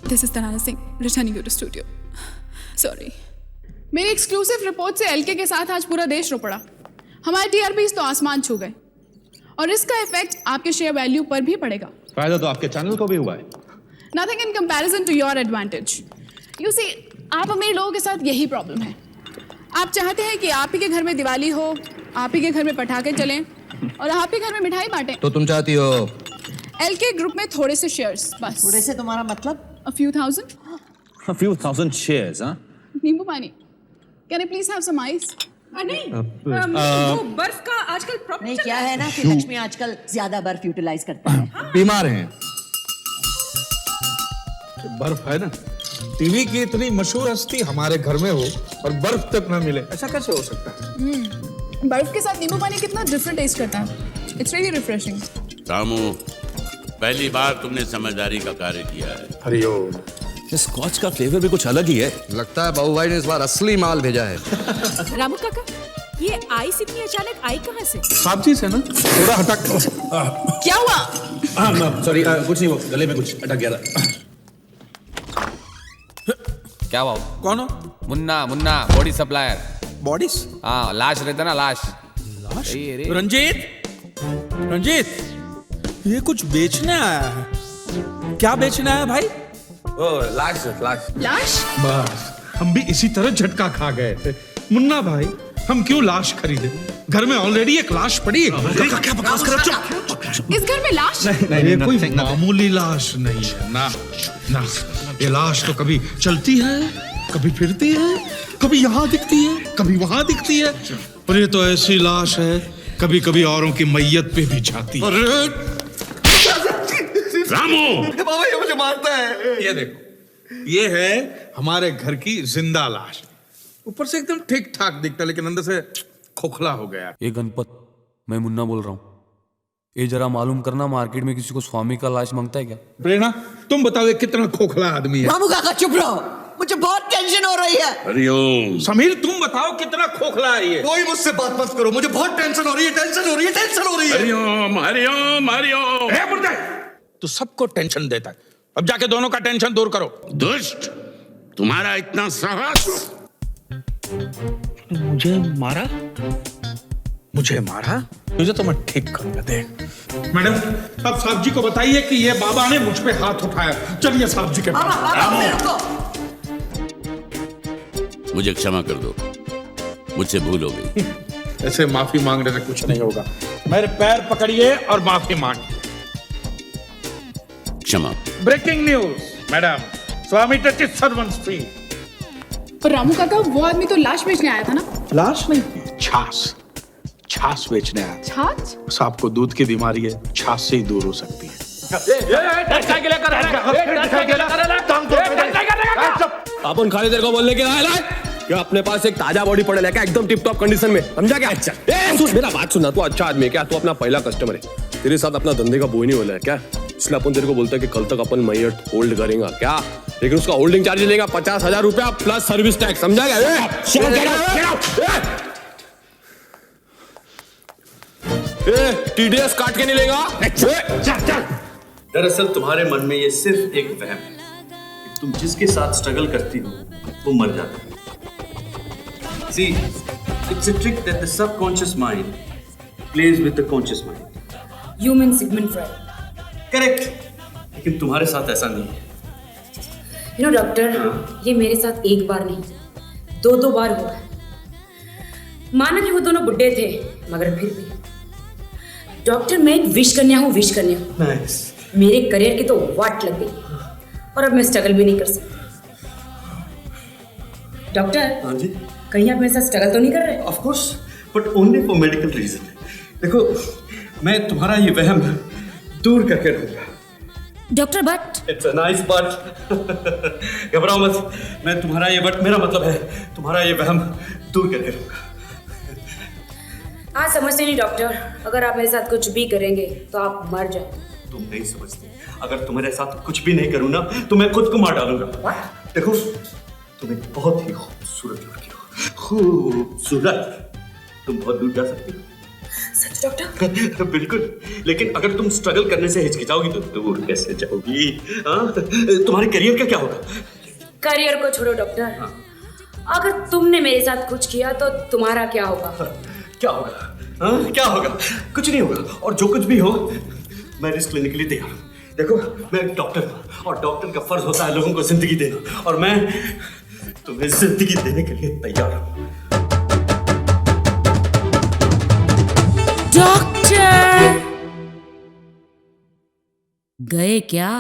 This is Tarana Singh returning you to studio. Sorry. मेरी एक्सक्लूसिव रिपोर्ट से एलके के साथ आज पूरा देश रो पड़ा। हमारे टीआरपीज़ तो आसमान छू गए और इसका इफेक्ट आपके शेयर वैल्यू पर भी पड़ेगा। फायदा तो आपके चैनल को भी हुआ है। Nothing in comparison to your advantage. You see, आप अमीर लोगों के साथ यही प्रॉब्लम है। आप चाहते हैं कि आप ही के घर में दिवाली हो, आप ही के घर में पटाखे चलें और आप ही घर में मिठाई बांटें। तो तुम चाहती हो एलके ग्रुप में थोड़े से शेयर्स बस। थोड़े से तुम्हारा मतलब? A few thousand. A few thousand shares, हाँ? नींबू पानी। Can I please have some ice? नहीं, वो बर्फ का आजकल प्रॉब्लम नहीं, क्या है ना कि लक्ष्मी आजकल ज्यादा बर्फ यूटिलाइज करते हैं। बीमार हैं। बर्फ है ना, टीवी की इतनी मशहूर हस्ती हमारे घर में हो और बर्फ तक ना मिले, ऐसा कैसे हो सकता है? बर्फ के साथ नींबू पानी कितना डिफरेंट टेस्ट करता है। It's really refreshing. रामू, पहली बार तुमने समझदारी का कार्य किया है। हरिओम। स्कॉच का फ्लेवर भी कुछ अलग ही है। लगता है बाबू भाई ने इस बार असली माल भेजा है। रामू काका, ये आइस इतनी अचानक आई कहाँ से? साबजी से ना, थोड़ा हटक। क्या हुआ? सॉरी, कुछ नहीं, वो गले में कुछ अटक गया था। क्या बाबू? कौन हो? Munna, Munna body supplier. Bodies? हाँ, लाश रहता ना, लाश। लाश? रंजीत, रंजीत, ये कुछ बेचने आया है। क्या बेचने आया भाई? ओ, लाश, लाश। लाश? बस हम भी इसी तरह झटका खा गए थे। मुन्ना भाई, हम क्यों लाश खरीदे? घर में ऑलरेडी एक लाश पड़ी है। क्या बकवास कर रहे हो? इस घर में लाश? नहीं, ये कोई मामूली लाश नहीं है ना, ना। ये लाश तो कभी चलती है, कभी फिरती है, कभी यहाँ दिखती है, कभी वहां दिखती है, और ये तो ऐसी लाश है कभी कभी औरों की मैयत पे भी जाती है। रामू, बाबा ये मुझे मारता है। ये देखो, ये है हमारे घर की जिंदा लाश। ऊपर से एकदम ठीक ठाक दिखता है, लेकिन अंदर से खोखला हो गया। ये गणपत, मैं मुन्ना बोल रहा हूँ। ये जरा मालूम करना, मार्केट में किसी को स्वामी का लाश मांगता है क्या? प्रेरणा, तुम बताओ ये कितना खोखला आदमी है? रामू काका चुप रहो, मुझे बहुत टेंशन हो रही है। हरिओम। समीर, तुम बताओ कितना खोखला है ये? कोई मुझसे बात मत करो, मुझे बहुत टेंशन हो रही है, टेंशन हो रही है, टेंशन हो रही है। हरिओम, हरिओम, हरिओम। हे मुर्दे, तू सबको टेंशन देता है। अब जाके दोनों का टेंशन दूर करो। दुष्ट, तुम्हारा इतना साहस। मुझे मारा? मुझे मारा? तुझे तो मैं ठीक करूंगा, देख। मैडम, अब साहब जी को बताइए कि ये बाबा ने मुझ पे हाथ उठाया। चलिए साहब जी के पास। मुझे क्षमा कर दो, मुझसे भूल हो गई। ऐसे माफी मांगने से कुछ नहीं होगा। मेरे पैर पकड़िए और माफी मांगिए। क्षमा। ब्रेकिंग न्यूज, मैडम, स्वामी टचिस सर्वेंट्स फ्री। पर रामू काका, वो आदमी तो लाश बेचने आया था ना? लाश नहीं, छाछ। छाछ बेचने आया। छाछ? सांप को दूध की बीमारी है, छाछ से ही दूर हो सकती है। अपन खाली देर को बोलने के लायक है क्या? अपने पास एक ताजा बॉडी पड़े लेके एकदम टिप टॉप कंडीशन में, समझा क्या? अच्छा, सुन मेरा बात सुनना, तू अच्छा आदमी है क्या? तू अपना पहला कस्टमर है, तेरे साथ अपना धंधे का बोई नहीं हो रहा है क्या? इसलिए अपन तेरे को बोलता है कि कल तक अपन मैयत होल्ड करेंगा क्या, लेकिन उसका होल्डिंग चार्ज लेगा 50,000 रुपया प्लस सर्विस टैक्स, समझा क्या? TDS काट के नहीं लेगा। दरअसल तुम्हारे मन में ये सिर्फ एक वहम है कि तुम जिसके साथ स्ट्रगल करती हो वो मर जाता है। See, it's a trick that the subconscious mind plays with the conscious mind. You mean Sigmund Freud? Correct. लेकिन तुम्हारे साथ ऐसा नहीं है। You know, डॉक्टर, ये मेरे साथ एक बार नहीं, दो बार हुआ है। माना कि वो दोनों बुड्ढे थे, मगर फिर भी डॉक्टर, मैं एक विश कन्या हूँ। Nice. मेरे करियर की तो वाट लग गई और अब मैं स्ट्रगल भी नहीं कर सकती। डॉक्टर, हाँ जी, कहीं आप मेरे साथ स्ट्रगल तो नहीं कर रहे? Of course, but only for medical reason. देखो, मैं तुम्हारा ये वहम दूर करके रहूंगा। Doctor, but It's a nice but. घबराओ मत, मैं तुम्हारा ये बट, मेरा मतलब है तुम्हारा ये वहम दूर करके रहूंगा। आज समझते नहीं डॉक्टर, अगर आप मेरे साथ कुछ भी करेंगे तो आप मर जाओ। तुम नहीं समझते, अगर तुम्हारे साथ कुछ भी नहीं करूँ ना तो मैं खुद को मार डालूंगा। देखो, तुम एक बहुत ही खूबसूरत लड़की हो, खूबसूरत। तुम बहुत दूर जा सकती हो। सच डॉक्टर? बिल्कुल, लेकिन अगर तुम स्ट्रगल करने से हिचकिचाओगी तो दूर कैसे जाओगी? तुम्हारे करियर का क्या होगा? करियर को छोड़ो डॉक्टर, अगर तुमने मेरे साथ कुछ किया तो तुम्हारा क्या होगा? क्या होगा? क्या होगा? कुछ नहीं होगा, और जो कुछ भी हो मैं रिस्क लेने के लिए तैयार हूँ। देखो, मैं एक डॉक्टर हूँ और डॉक्टर का फर्ज होता है लोगों को जिंदगी देना, और मैं तुम्हें जिंदगी देने के लिए तैयार हूँ। डॉक्टर गए क्या?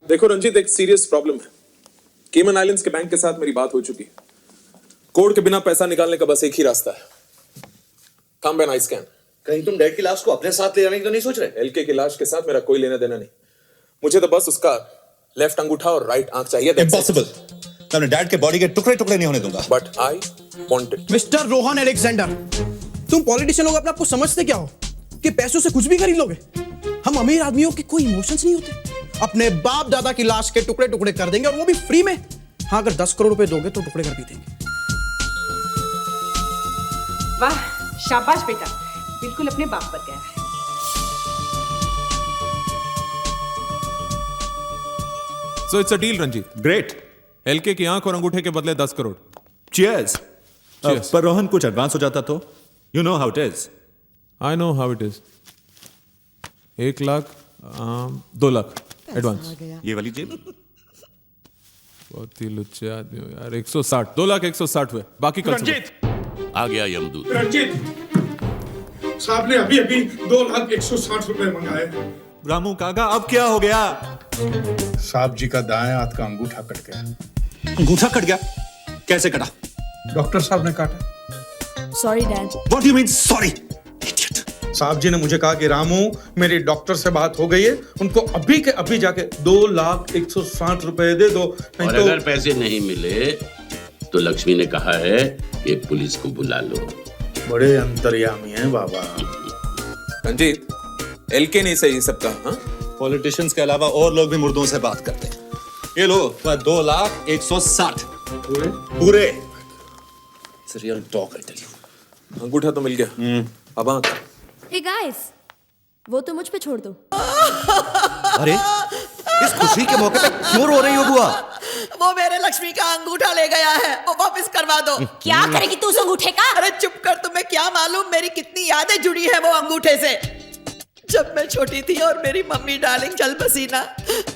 देखो रंजीत, एक सीरियस प्रॉब्लम है। केमन आइलैंड्स के बैंक के साथ मेरी बात हो चुकी है कोड के बिना पैसा निकालने का बस एक ही रास्ता है, कम एन आई स्कैन। कहीं तुम डैड की लाश को अपने साथ ले जाने की तो नहीं सोच रहे? एलके की लाश के साथ मेरा कोई लेना देना नहीं, मुझे तो बस उसका लेफ्ट अंगूठा और राइट आंख चाहिए। इम्पॉसिबल, मैं अपने डैड के बॉडी के टुकड़े टुकड़े नहीं होने दूंगा। But I want it. Mister Rohan Alexander, तुम पॉलिटिशियन लोग अपने आप को समझते क्या हो कि पैसों से कुछ भी खरीद लोगे? हम अमीर आदमियों के कोई इमोशंस नहीं होते। अपने बाप दादा की लाश के टुकड़े टुकड़े कर देंगे और वो भी फ्री में। हाँ, अगर 10 करोड़ रुपए दोगे तो टुकड़े कर भी देंगे। वाह, शाबाश बेटा, बिल्कुल अपने बाप पर गया है। So it's a deal, Ranjit. Great. LK की आंख और अंगूठे के बदले 10 करोड़। Cheers। पर रोहन कुछ एडवांस हो जाता तो? You know how it is। I know how it is। 1 lakh 2 lakh advance. ये वाली जेब। बहुत ही लुच्चे आदमी हो यार। 160, 2 लाख 160 हुए, बाकी कल रंजीत आ गया यमदूत। रंजीत साहब ने अभी अभी 2,60,000 रुपए मंगाए। रामू काका, अब क्या हो गया? साहब जी का दाएं हाथ का अंगूठा कट गया। अंगूठा कट गया? कैसे कटा? डॉक्टर साहब ने काटा। Sorry dad. What do you mean sorry? साहब जी ने मुझे कहा कि रामू, मेरी डॉक्टर से बात हो गई है, उनको अभी के अभी जाके 2,60,000 रुपए दे दो, नहीं और तो अगर पैसे नहीं मिले तो लक्ष्मी ने कहा है कि पुलिस को बुला लो। बड़े अंतर्यामी हैं बाबा। रंजीत, एलके नहीं सही सबका। हाँ, पॉलिटिशियंस के अलावा और लोग भी मुर्दों से बात करते हैं। ये लो 2,60,000 पूरे। रियल टॉक है। अंगूठा तो मिल गया, अब आंख। हे गाइस, वो तो मुझ पे छोड़ दो। अरे, इस खुशी के मौके पे क्यों रो रही हो बुआ? वो मेरे लक्ष्मी का अंगूठा ले गया है, वो वापस करवा दो। क्या करेगी तू उस अंगूठे का? अरे चुप कर, तुम्हें क्या मालूम मेरी कितनी यादें जुड़ी है वो अंगूठे से। जब मैं छोटी थी और मेरी मम्मी डार्लिंग चल बसी ना,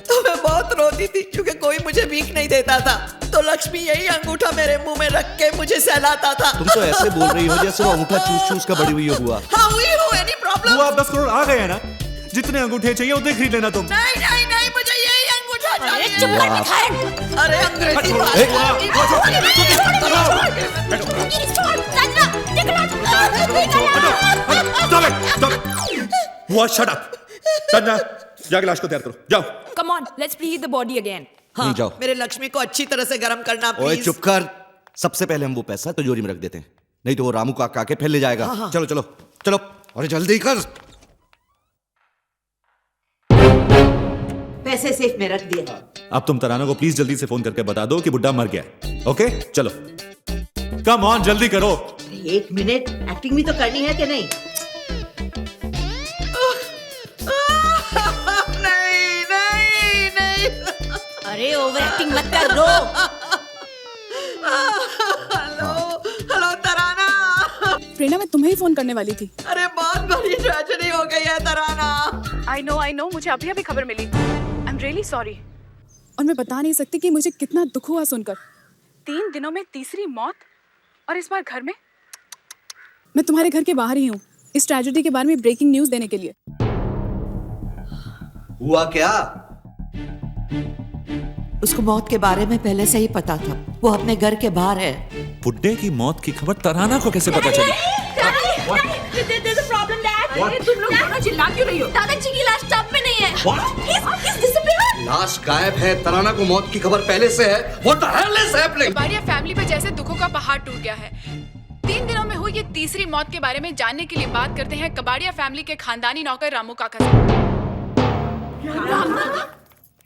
तो मैं बहुत रोती थी क्योंकि कोई मुझे भीख नहीं देता था। तो लक्ष्मी यही अंगूठा मेरे मुंह में रख के मुझे सहलाता था। तुम तो ऐसे बोल रही हो जैसे वो अंगूठा चूस चूस कर बड़ी हुई हो बुआ। हाँ हुई हो, एनी प्रॉब्लम? बुआ, 10 करोड़ आ गए हैं ना? जितने अंगूठे चाहिए उतने खरीद लेना तुम। नहीं नहीं नहीं, मुझे यही अंगूठा चाहिए। चुप कर मिठाई। अरे अंग्रेजी बुआ, शट अप। संजना, जाके लाश को तैयार करो, जाओ। Come on, let's preheat the body again. हाँ, जाओ। मेरे लक्ष्मी को अच्छी तरह से गर्म करना ओए प्लीज। चुप कर। सबसे पहले हम वो पैसा तिजोरी में रख देते हैं, नहीं तो वो रामू काका के फिर ले जाएगा। हाँ, हाँ। चलो चलो चलो, अरे जल्दी कर। पैसे सेफ में रख दिए। अब तुम तराना को प्लीज जल्दी से फोन करके बता दो कि बुड्ढा मर गया है। ओके, चलो कम ऑन, जल्दी करो। 1 मिनट, एक्टिंग भी तो करनी है कि नहीं? नहीं नहीं नहीं। अरे ओवर एक्टिंग मत कर, रो। हेलो तराना। प्रेरणा, मैं तुम्हें ही फोन करने वाली थी। अरे बहुत बड़ी ट्रेजेडी हो गई है तराना। आई नो, मुझे अभी अभी खबर मिली। I am really sorry. और मैं बता नहीं सकती कि मुझे कितना दुख हुआ सुनकर। 3 दिनों में तीसरी मौत, और इस बार घर में। मैं तुम्हारे घर के बाहर ही हूँ इस ट्रेजेडी के बारे में ब्रेकिंग न्यूज देने के लिए। हुआ क्या? उसको मौत के बारे में पहले से ही पता था, वो अपने घर के बाहर है। बुड्ढे की मौत की खबर तराना को कैसे पता चली? There's a problem, Dad. अरे तुम लोग दोनों चिल्ला क्यों रही हो? दादाजी की लाश टब में नहीं है। He's disappeared. लाश गायब है, तराना को मौत की खबर पहले से है। What the hell is happening? Kabadia family पे जैसे दुखों का पहाड़ टूट गया है। 3 दिनों में हुई ये तीसरी मौत के बारे में जानने के लिए बात करते हैं कबाड़िया फैमिली के खानदानी नौकर रामू काका से।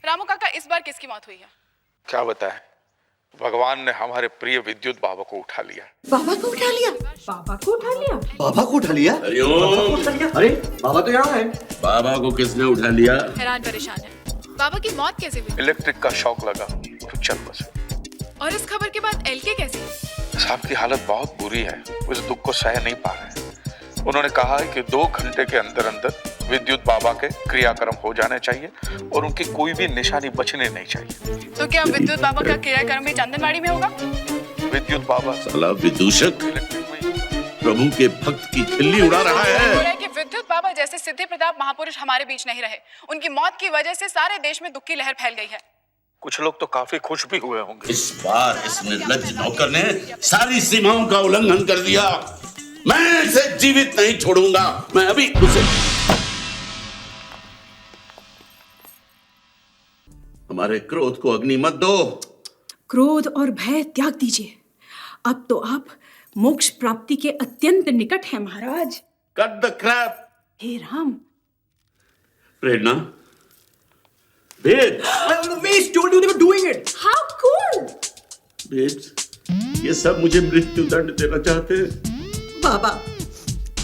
रामू काका, इस बार किसकी मौत हुई है? क्या बताएं, भगवान ने हमारे प्रिय विद्युत बाबा को उठा लिया। बाबा को उठा लिया? बाबा को उठा लिया? बाबा को उठा लिया? अरे बाबा तो यहाँ है। बाबा को किसने उठा लिया? हैरान परेशान है। बाबा की मौत कैसे हुई? इलेक्ट्रिक का शॉक लगा तो चल बसे। और इस खबर के बाद एलके कैसी? साहब की हालत बहुत बुरी है, वो इस दुख को सह नहीं पा रहे हैं। उन्होंने कहा है कि 2 घंटे के अंदर अंदर विद्युत बाबा के क्रियाक्रम हो जाने चाहिए और उनकी कोई भी निशानी बचने नहीं चाहिए। तो क्या विद्युत बाबा का क्रियाक्रम भी चंदनवाड़ी में होगा? विद्युत बाबा साला विदूषक प्रभु के भक्त की खिल्ली उड़ा रहा है। कि विद्युत बाबा जैसे सिद्धि प्रताप महापुरुष हमारे बीच नहीं रहे। उनकी मौत की वजह से सारे देश में दुख की लहर फैल गई है। कुछ लोग तो काफी खुश भी हुए होंगे। इस बार इस निर्लज्ज नौकर ने सारी सीमाओं का उल्लंघन कर दिया। मैं इसे जीवित नहीं छोड़ूंगा। मैं अभी उसे हमारे क्रोध को अग्नि मत दो। क्रोध और भय त्याग दीजिए। अब तो आप मोक्ष प्राप्ति के अत्यंत निकट हैं महाराज। Cut the crap. हे Ram. Prerna, Ved, Waste told you they were doing it. How cool! Ved, ये सब मुझे मृत्यु दंड देना चाहते हैं। बाबा,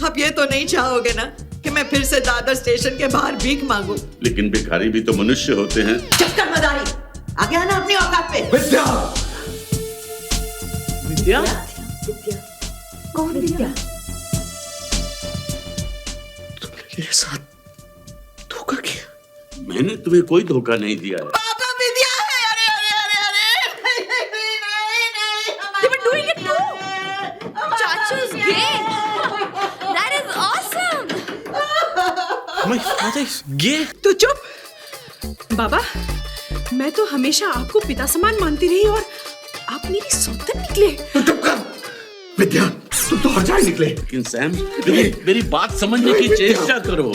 आप ये तो नहीं चाहोगे ना कि मैं फिर से दादर स्टेशन के बाहर भीख मांगू? लेकिन भिखारी भी तो मनुष्य होते हैं। चुप कर मदारी, आगे आना अपनी औकात पे। विद्या। विद्या? कौन विद्या? मेरे साथ धोखा किया। मैंने तुम्हें कोई धोखा नहीं दिया है। पापा विद्या है। अरे अरे अरे अरे They were doing it too. Chachu's gay. That is awesome. My father is gay. तो चुप। बाबा, मैं तो हमेशा आपको पिता समान मानती रही और आप मेरी सौतन निकले। तो चुप कर। विद्या, तुम तो हर जाए निकले। लेकिन सैम, मेरी बात समझने की चेष्टा करो।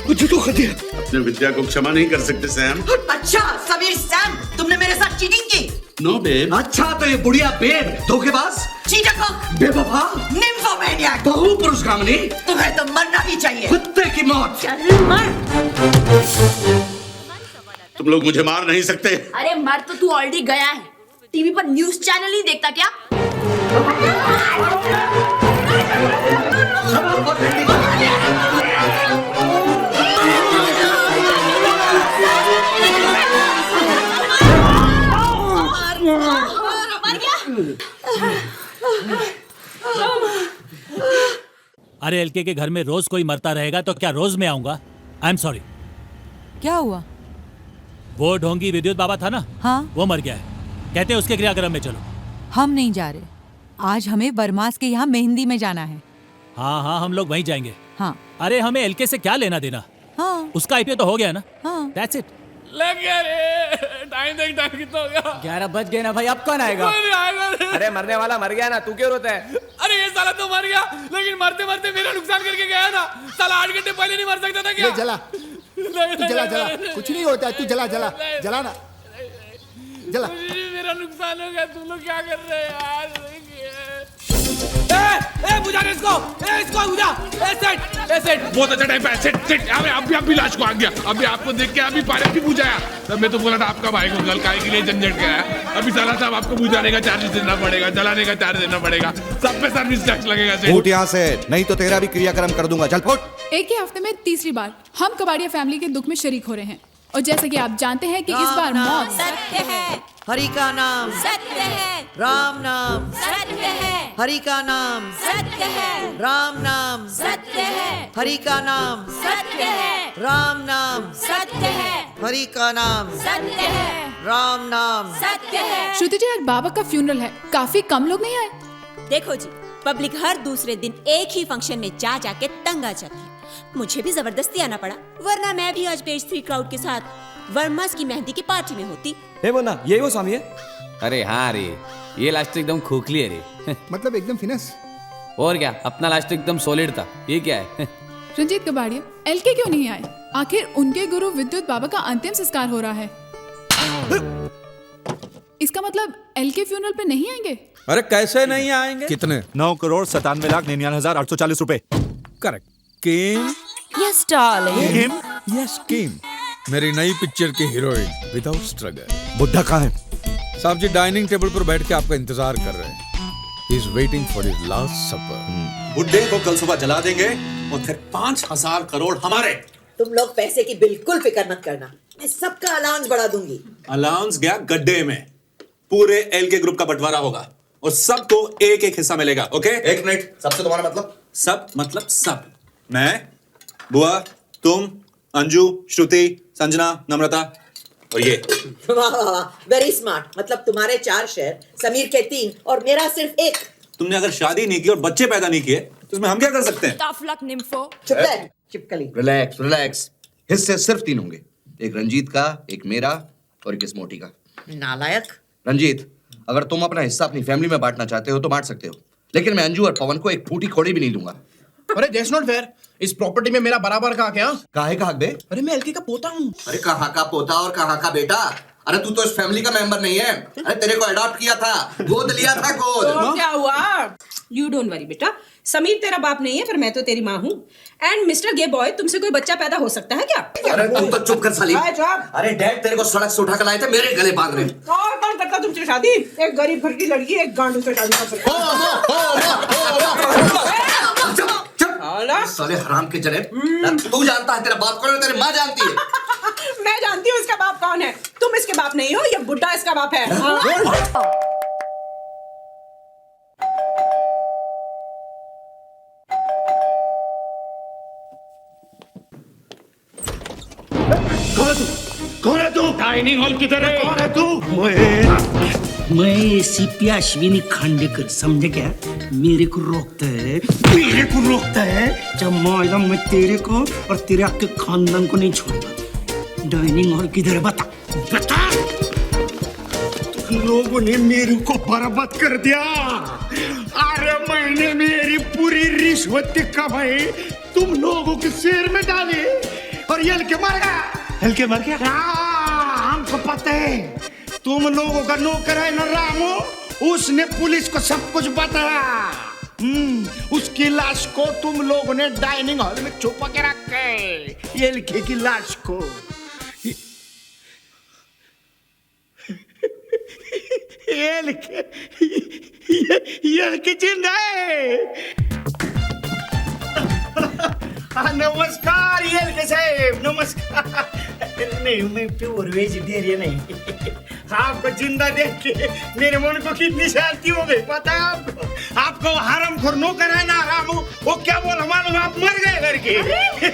मुझे तो दिया। अपने विद्या को क्षमा नहीं कर सकते सैम। अच्छा समीर सैम, तुमने मेरे साथ चीटिंग की? No babe. अच्छा तो ये बुढ़िया बेब, धोखेबाज, चीटक, बेवफा, निम्फोमैनियाक, बहुपुरुषगामिनी, तुम्हें तो मरना ही चाहिए। कुत्ते की मौत। चल मर। तुम लोग मुझे मार नहीं सकते। अरे मर तो तू ऑलरेडी गया है। टीवी पर न्यूज़ चैनल नहीं देखता क्या? अरे एलके के घर में रोज कोई मरता रहेगा तो क्या रोज मैं आऊंगा? I am sorry. क्या हुआ? वो ढोंगी विद्युत बाबा था ना, हाँ, वो मर गया है। कहते हैं उसके क्रियाक्रम में चलो। हम नहीं जा रहे। आज हमें बरमास के यहाँ मेहंदी में जाना है। हाँ हाँ, हम लोग वहीं जाएंगे। हाँ। अरे हमें एलके से क्या लेना देना? हाँ। उसका आईपीओ तो हो गया ना। हाँ। That's it। लग गया रे। टाइम देख, टाइम कितना हो गया? 11 बज गए ना भाई, अब कौन आएगा? अरे मरने वाला मर गया ना, तू क्यों रोता है? अरे ये साला तो मर गया, लेकिन मरते मरते मेरा नुकसान करके गया ना। साला 8 घंटे पहले नहीं मर सकता था क्या? जला जला, कुछ नहीं होता, तू जला ना, जला। मेरा नुकसान हो गया, तुम लोग क्या कर रहे हैं यार? बुझा दे इसको, इसको बुझा। सेट, बहुत अच्छा टाइम पे। सेट, अभी लाश को आ गया। अभी आपको देख के अभी पायलट भी बुझाया। तब मैं तो बोला था आपका भाई को गल काय के लिए झंझट गया है। अभी साला साहब आपको बुझाने का चार्ज देना पड़ेगा, जलाने का चार्ज देना पड़ेगा, सब पे सर्विस टैक्स लगेगा। फूट यहाँ से, नहीं तो तेरा भी क्रियाक्रम कर दूंगा। चल फुट। एक ही हफ्ते में तीसरी बार हम कबाड़िया फैमिली के दुख में शरीक हो रहे हैं। और जैसे कि आप जानते हैं कि इस बार मौत सत्य है, हरि का नाम सत्य है, राम नाम सत्य है, हरि का नाम सत्य है, राम नाम सत्य है, हरि का नाम सत्य है, राम नाम सत्य है, हरि का नाम सत्य है, राम नाम सत्य है। श्रुति जी, आज बाबा का फ्यूनरल है, काफी कम लोग नहीं आए। देखो जी, पब्लिक हर दूसरे दिन एक ही फंक्शन में जा जाके तंग आ जाती है। मुझे भी जबरदस्ती आना पड़ा, वरना मैं भी आज पेज 3 क्राउड के साथ वर्मास की मेहंदी की पार्टी में होती। हे मोना, ये वो स्वामी है? अरे हाँ रे, ये लास्ट तो एकदम खोखली है रे। मतलब एकदम फिनस। और क्या, अपना लास्ट तो एकदम सॉलिड था। ये क्या है? रंजीत कबाड़िया, एलके क्यों नहीं आए? आखिर उनके गुरु विद्युत बाबा का अंतिम संस्कार हो रहा है। इसका मतलब एलके फ्यूनरल पे नहीं आएंगे? अरे कैसे नहीं आएंगे? कितने? 9,97,99,040 रुपए। Correct. Kim? Yes darling. Yes Kim, मेरी नई पिक्चर की हीरोइन विदाउट स्ट्रगल। बुड्ढा कहाँ है? साहब जी डाइनिंग टेबल पर बैठ के आपका इंतजार कर रहे हैं। He is waiting for his last supper. बुड्ढे को कल सुबह जला देंगे और फिर 5,000 करोड़ हमारे। तुम लोग पैसे की बिल्कुल फिक्र मत करना, मैं सबका अलाउंस बढ़ा दूंगी। अलाउंस गया गड्ढे में। पूरे एलके ग्रुप का बंटवारा होगा और सबको एक एक हिस्सा मिलेगा। ओके? 1 मिनट, सबसे तुम्हारा मतलब? सब मतलब सब। मैं, बुआ, तुम, अंजू, श्रुति, संजना, नम्रता और ये। वाह वाह वाह, वेरी स्मार्ट। मतलब तुम्हारे 4 शेयर, समीर के 3 और मेरा सिर्फ 1। तुमने अगर शादी नहीं की और बच्चे पैदा नहीं किए तो इसमें हम क्या कर सकते हैं? Tough luck nympho. चुप रह, चिपकली। रिलैक्स रिलैक्स, हिस्से सिर्फ 3 होंगे। एक रंजीत का, एक मेरा और एक इस मोटी का। नालायक। रंजीत, अगर तुम अपना हिस्सा अपनी फैमिली में बांटना चाहते हो तो बांट सकते हो, लेकिन मैं अंजू और पवन को एक फूटी कौड़ी भी नहीं दूंगा। अरे दैट्स नॉट फेयर। इस प्रॉपर्टी में मेरा बराबर का क्या? काहे का हक बे? अरे मैं एलके का पोता हूँ। अरे कहाँ का पोता और कहाँ का बेटा? अरे तू तो इस फैमिली का मेंबर नहीं है। अरे तेरे को अडॉप्ट किया था, गोद लिया था, गोद। तो क्या हुआ? यू डोंट वरी बेटा, समीर तेरा बाप नहीं है पर मैं तो तेरी माँ हूँ। एंड मिस्टर गे बॉय, तुमसे कोई बच्चा पैदा हो सकता है क्या? अरे तू तो चुप कर साली। अरे डैड तेरे को सड़क से उठा कर लाए थे, मेरे गले बांध रहे। कौन करता तुमसे शादी? एक गरीब घर की लड़की एक गांडू से शादी कर सकती है। साले हराम के जने, तू जानता है तेरा बाप कौन है, तेरी माँ जानती है। मैं जानती हूँ इसका बाप कौन है। तुम इसके बाप नहीं हो, ये बुड्ढा इसका बाप है। कौन है तू? डाइनिंग हॉल किधर है? कौन है तू? मैं सीपी अश्विनी खांडेकर, समझे क्या? मेरे को रोकता है जब मालूम मैं तेरे को और तेरे आपके खानदान को नहीं छोड़ूंगा। डाइनिंग हॉल किधर है? बता। तुम लोगों ने मेरे को बर्बाद कर दिया। अरे मैंने मेरी पूरी रिश्वत कमाई तुम लोगों के सिर में डाली और ये हल्के मर गया। हाँ, हमको पता है तुम लोगों का नौकर है ना रामू, उसने पुलिस को सब कुछ बताया। उसकी लाश को तुम लोगों ने डाइनिंग हॉल में छुपा के रखा है। ये लिखे की लाश को ये लिखे जिंदा है। नमस्कार ये लिखे साहब, नमस्कार। नहीं, मैं प्योर वेजिटेरियन नहीं। आपको जिंदा देख के मेरे मन को कितनी शांति हो गई पता है आपको? आपको हरामखोर नौकर है ना रामू, वो क्या बोला मालूम? आप मर गए करके।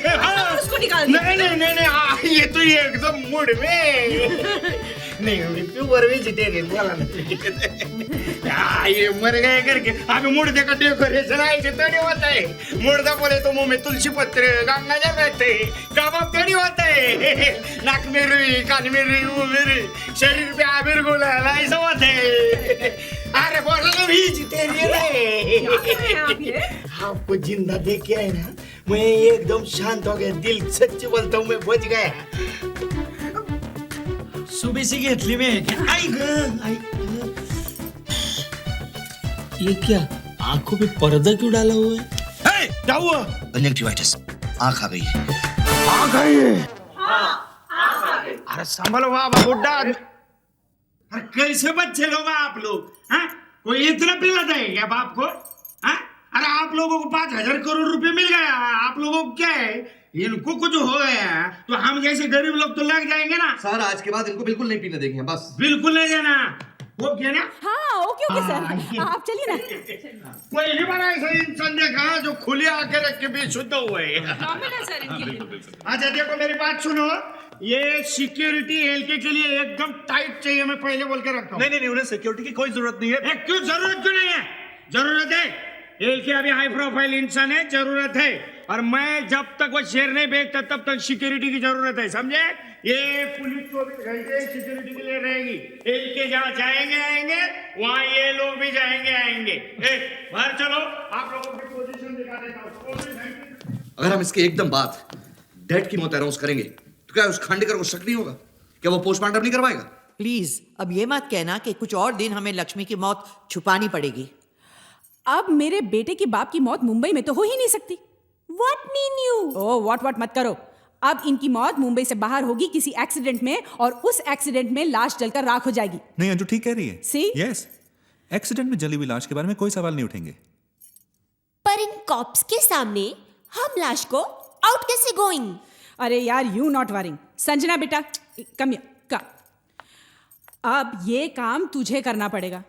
हाँ, उसको निकाल नहीं, ये तो एकदम मूड में नहीं, प्योर वेजिटेरियन बोला ना। ये मर गए करके अभी मुर्दे का डेकोरेशन ऐसे थोड़ी होता है। मुर्दा बोले तो मुंह में तुलसी पत्र गंगा जल रहते, कबाब थोड़ी होता है। नाक में रुई, कान में रुई, मुंह में रुई, शरीर पे आबिर गुलाल, ऐसा होता है। अरे बोला ना वेजिटेरियन है। आपको जिंदा देख के है ना, मैं एकदम शांत हो गया। दिल सच्ची बोलता हूँ, मैं बच गया। सुबह से घेतली में ये क्या आंखों पे पर्दा क्यों डाला हुआ है? क्या हुआ? कंजंक्टिवाइटिस, आंख आ गई। आ गई? अरे संभलो बाबा बुड्ढा। अरे कैसे बच्चे लोग आप लोग? हाँ, कोई इतना पिलाता है क्या बाप को? हाँ, अरे आप लोगों को 5,000 करोड़ रुपए मिल गया, आप लोगों को क्या है? इनको कुछ हो गया तो हम जैसे गरीब लोग तो लग जाएंगे ना। सर आज के बाद इनको बिल्कुल नहीं पीने देंगे, बस बिल्कुल नहीं देना। ओके ना? हाँ ओके सर, आप चलिए ना। पहली बार ऐसा इंसान देखा जो खुले आके रख के बेशुद्ध हुए। अच्छा देखो मेरी बात सुनो, ये सिक्योरिटी एलके के लिए एकदम टाइट चाहिए, मैं पहले बोल के रखता हूँ। नहीं, उन्हें सिक्योरिटी की कोई जरूरत नहीं है। क्यों जरूरत क्यों नहीं है? जरूरत है। एलके अभी हाई प्रोफाइल इंसान है, जरूरत है। और मैं जब तक वो शेयर नहीं बेचता तब तक सिक्योरिटी की जरूरत है, समझे? ये पुलिस 24 घंटे सिक्योरिटी के लिए रहेगी। एलके जहाँ जाएंगे आएंगे, वहाँ ये लोग भी जाएंगे आएंगे। बाहर चलो, आप लोगों की पोजीशन दिखा देता हूँ। अगर हम इसके एकदम बाद डेड की मौत अनाउंस करेंगे तो क्या उस खांडेकर को शक नहीं होगा? क्या वो पोस्टमार्टम नहीं करवाएगा? प्लीज अब ये मत कहना कि कुछ और दिन हमें लक्ष्मी की मौत छुपानी पड़ेगी। अब मेरे बेटे की बाप की मौत मुंबई में तो हो ही नहीं सकती। What mean you? Oh what मत करो। अब इनकी मौत मुंबई से बाहर होगी किसी एक्सीडेंट में, और उस एक्सीडेंट में लाश जलकर राख हो जाएगी। नहीं अंजू ठीक कह रही है। See? यस, एक्सीडेंट में जली हुई लाश के बारे में कोई सवाल नहीं उठेंगे। पर इन कॉप्स के सामने हम लाश को आउट कैसे गोइंग? अरे यार यू नॉट वरिंग। संजना बेटा कम हियर, कम। अब ये काम तुझे करना पड़ेगा।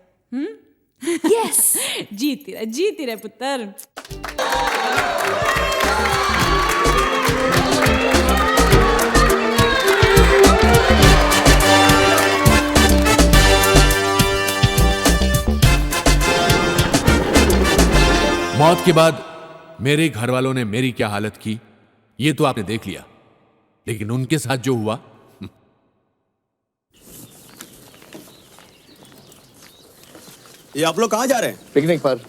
यस जीती रहे पुत्र। मौत के बाद मेरे घर वालों ने मेरी क्या हालत की ये तो आपने देख लिया, लेकिन उनके साथ जो हुआ ये आप लोग कहाँ जा रहे हैं? पिकनिक पर।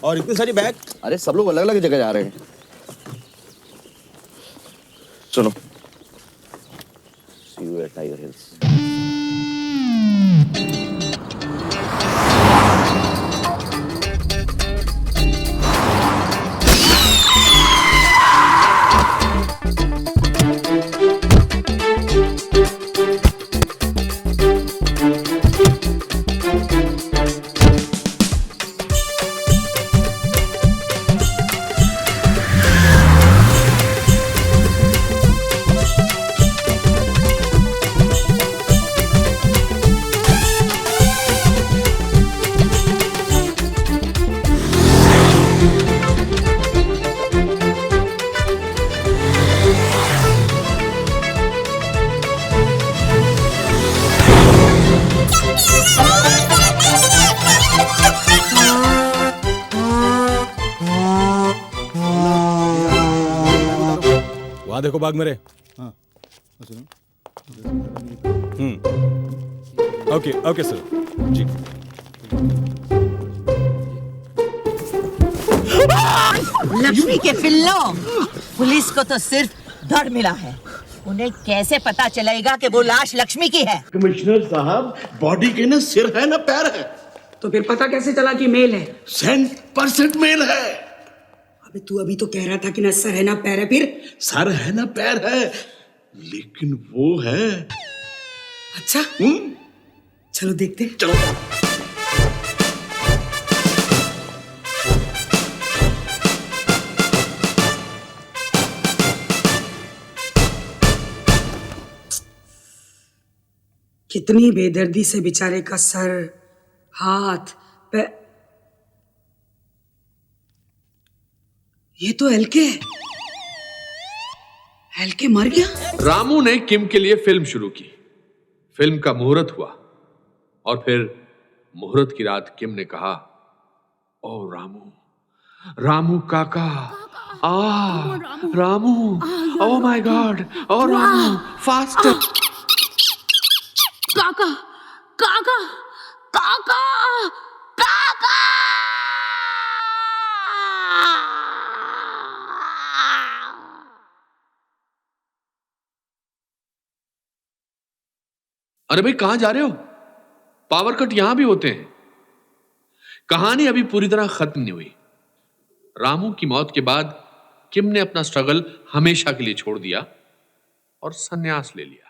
और इतनी सारी बैग? अरे सब लोग अलग अलग जगह जा रहे हैं। सुनो, See you at Tiger Hills. वहां देखो बाग मेरे। ओके ओके सर जी। लक्ष्मी के पिल्लों, पुलिस को तो सिर्फ धड़ मिला है, उन्हें कैसे पता चलेगा कि वो लाश लक्ष्मी की है? कमिश्नर साहब, बॉडी के ना सिर है ना पैर है। तो फिर पता कैसे चला कि मेल है? 100% मेल है। अबे तू अभी तो कह रहा था कि ना सर है ना पैर है, फिर सर है ना पैर है, लेकिन वो है। अच्छा चलो देखते हैं। चलो। कितनी बेदर्दी से बेचारे का सर, हाथ, पैर। ये तो एलके है। एलके मर गया। रामू ने किम के लिए फिल्म शुरू की। फिल्म का मुहूर्त हुआ और फिर मुहूर्त की रात किम ने कहा, ओ रामू, रामू काका, रामू, ओ माय गॉड, ओ रामू, फास्टर। काका काका काका काका। अरे भाई कहां जा रहे हो? पावर कट यहां भी होते हैं। कहानी अभी पूरी तरह खत्म नहीं हुई। रामू की मौत के बाद किम ने अपना स्ट्रगल हमेशा के लिए छोड़ दिया और संन्यास ले लिया।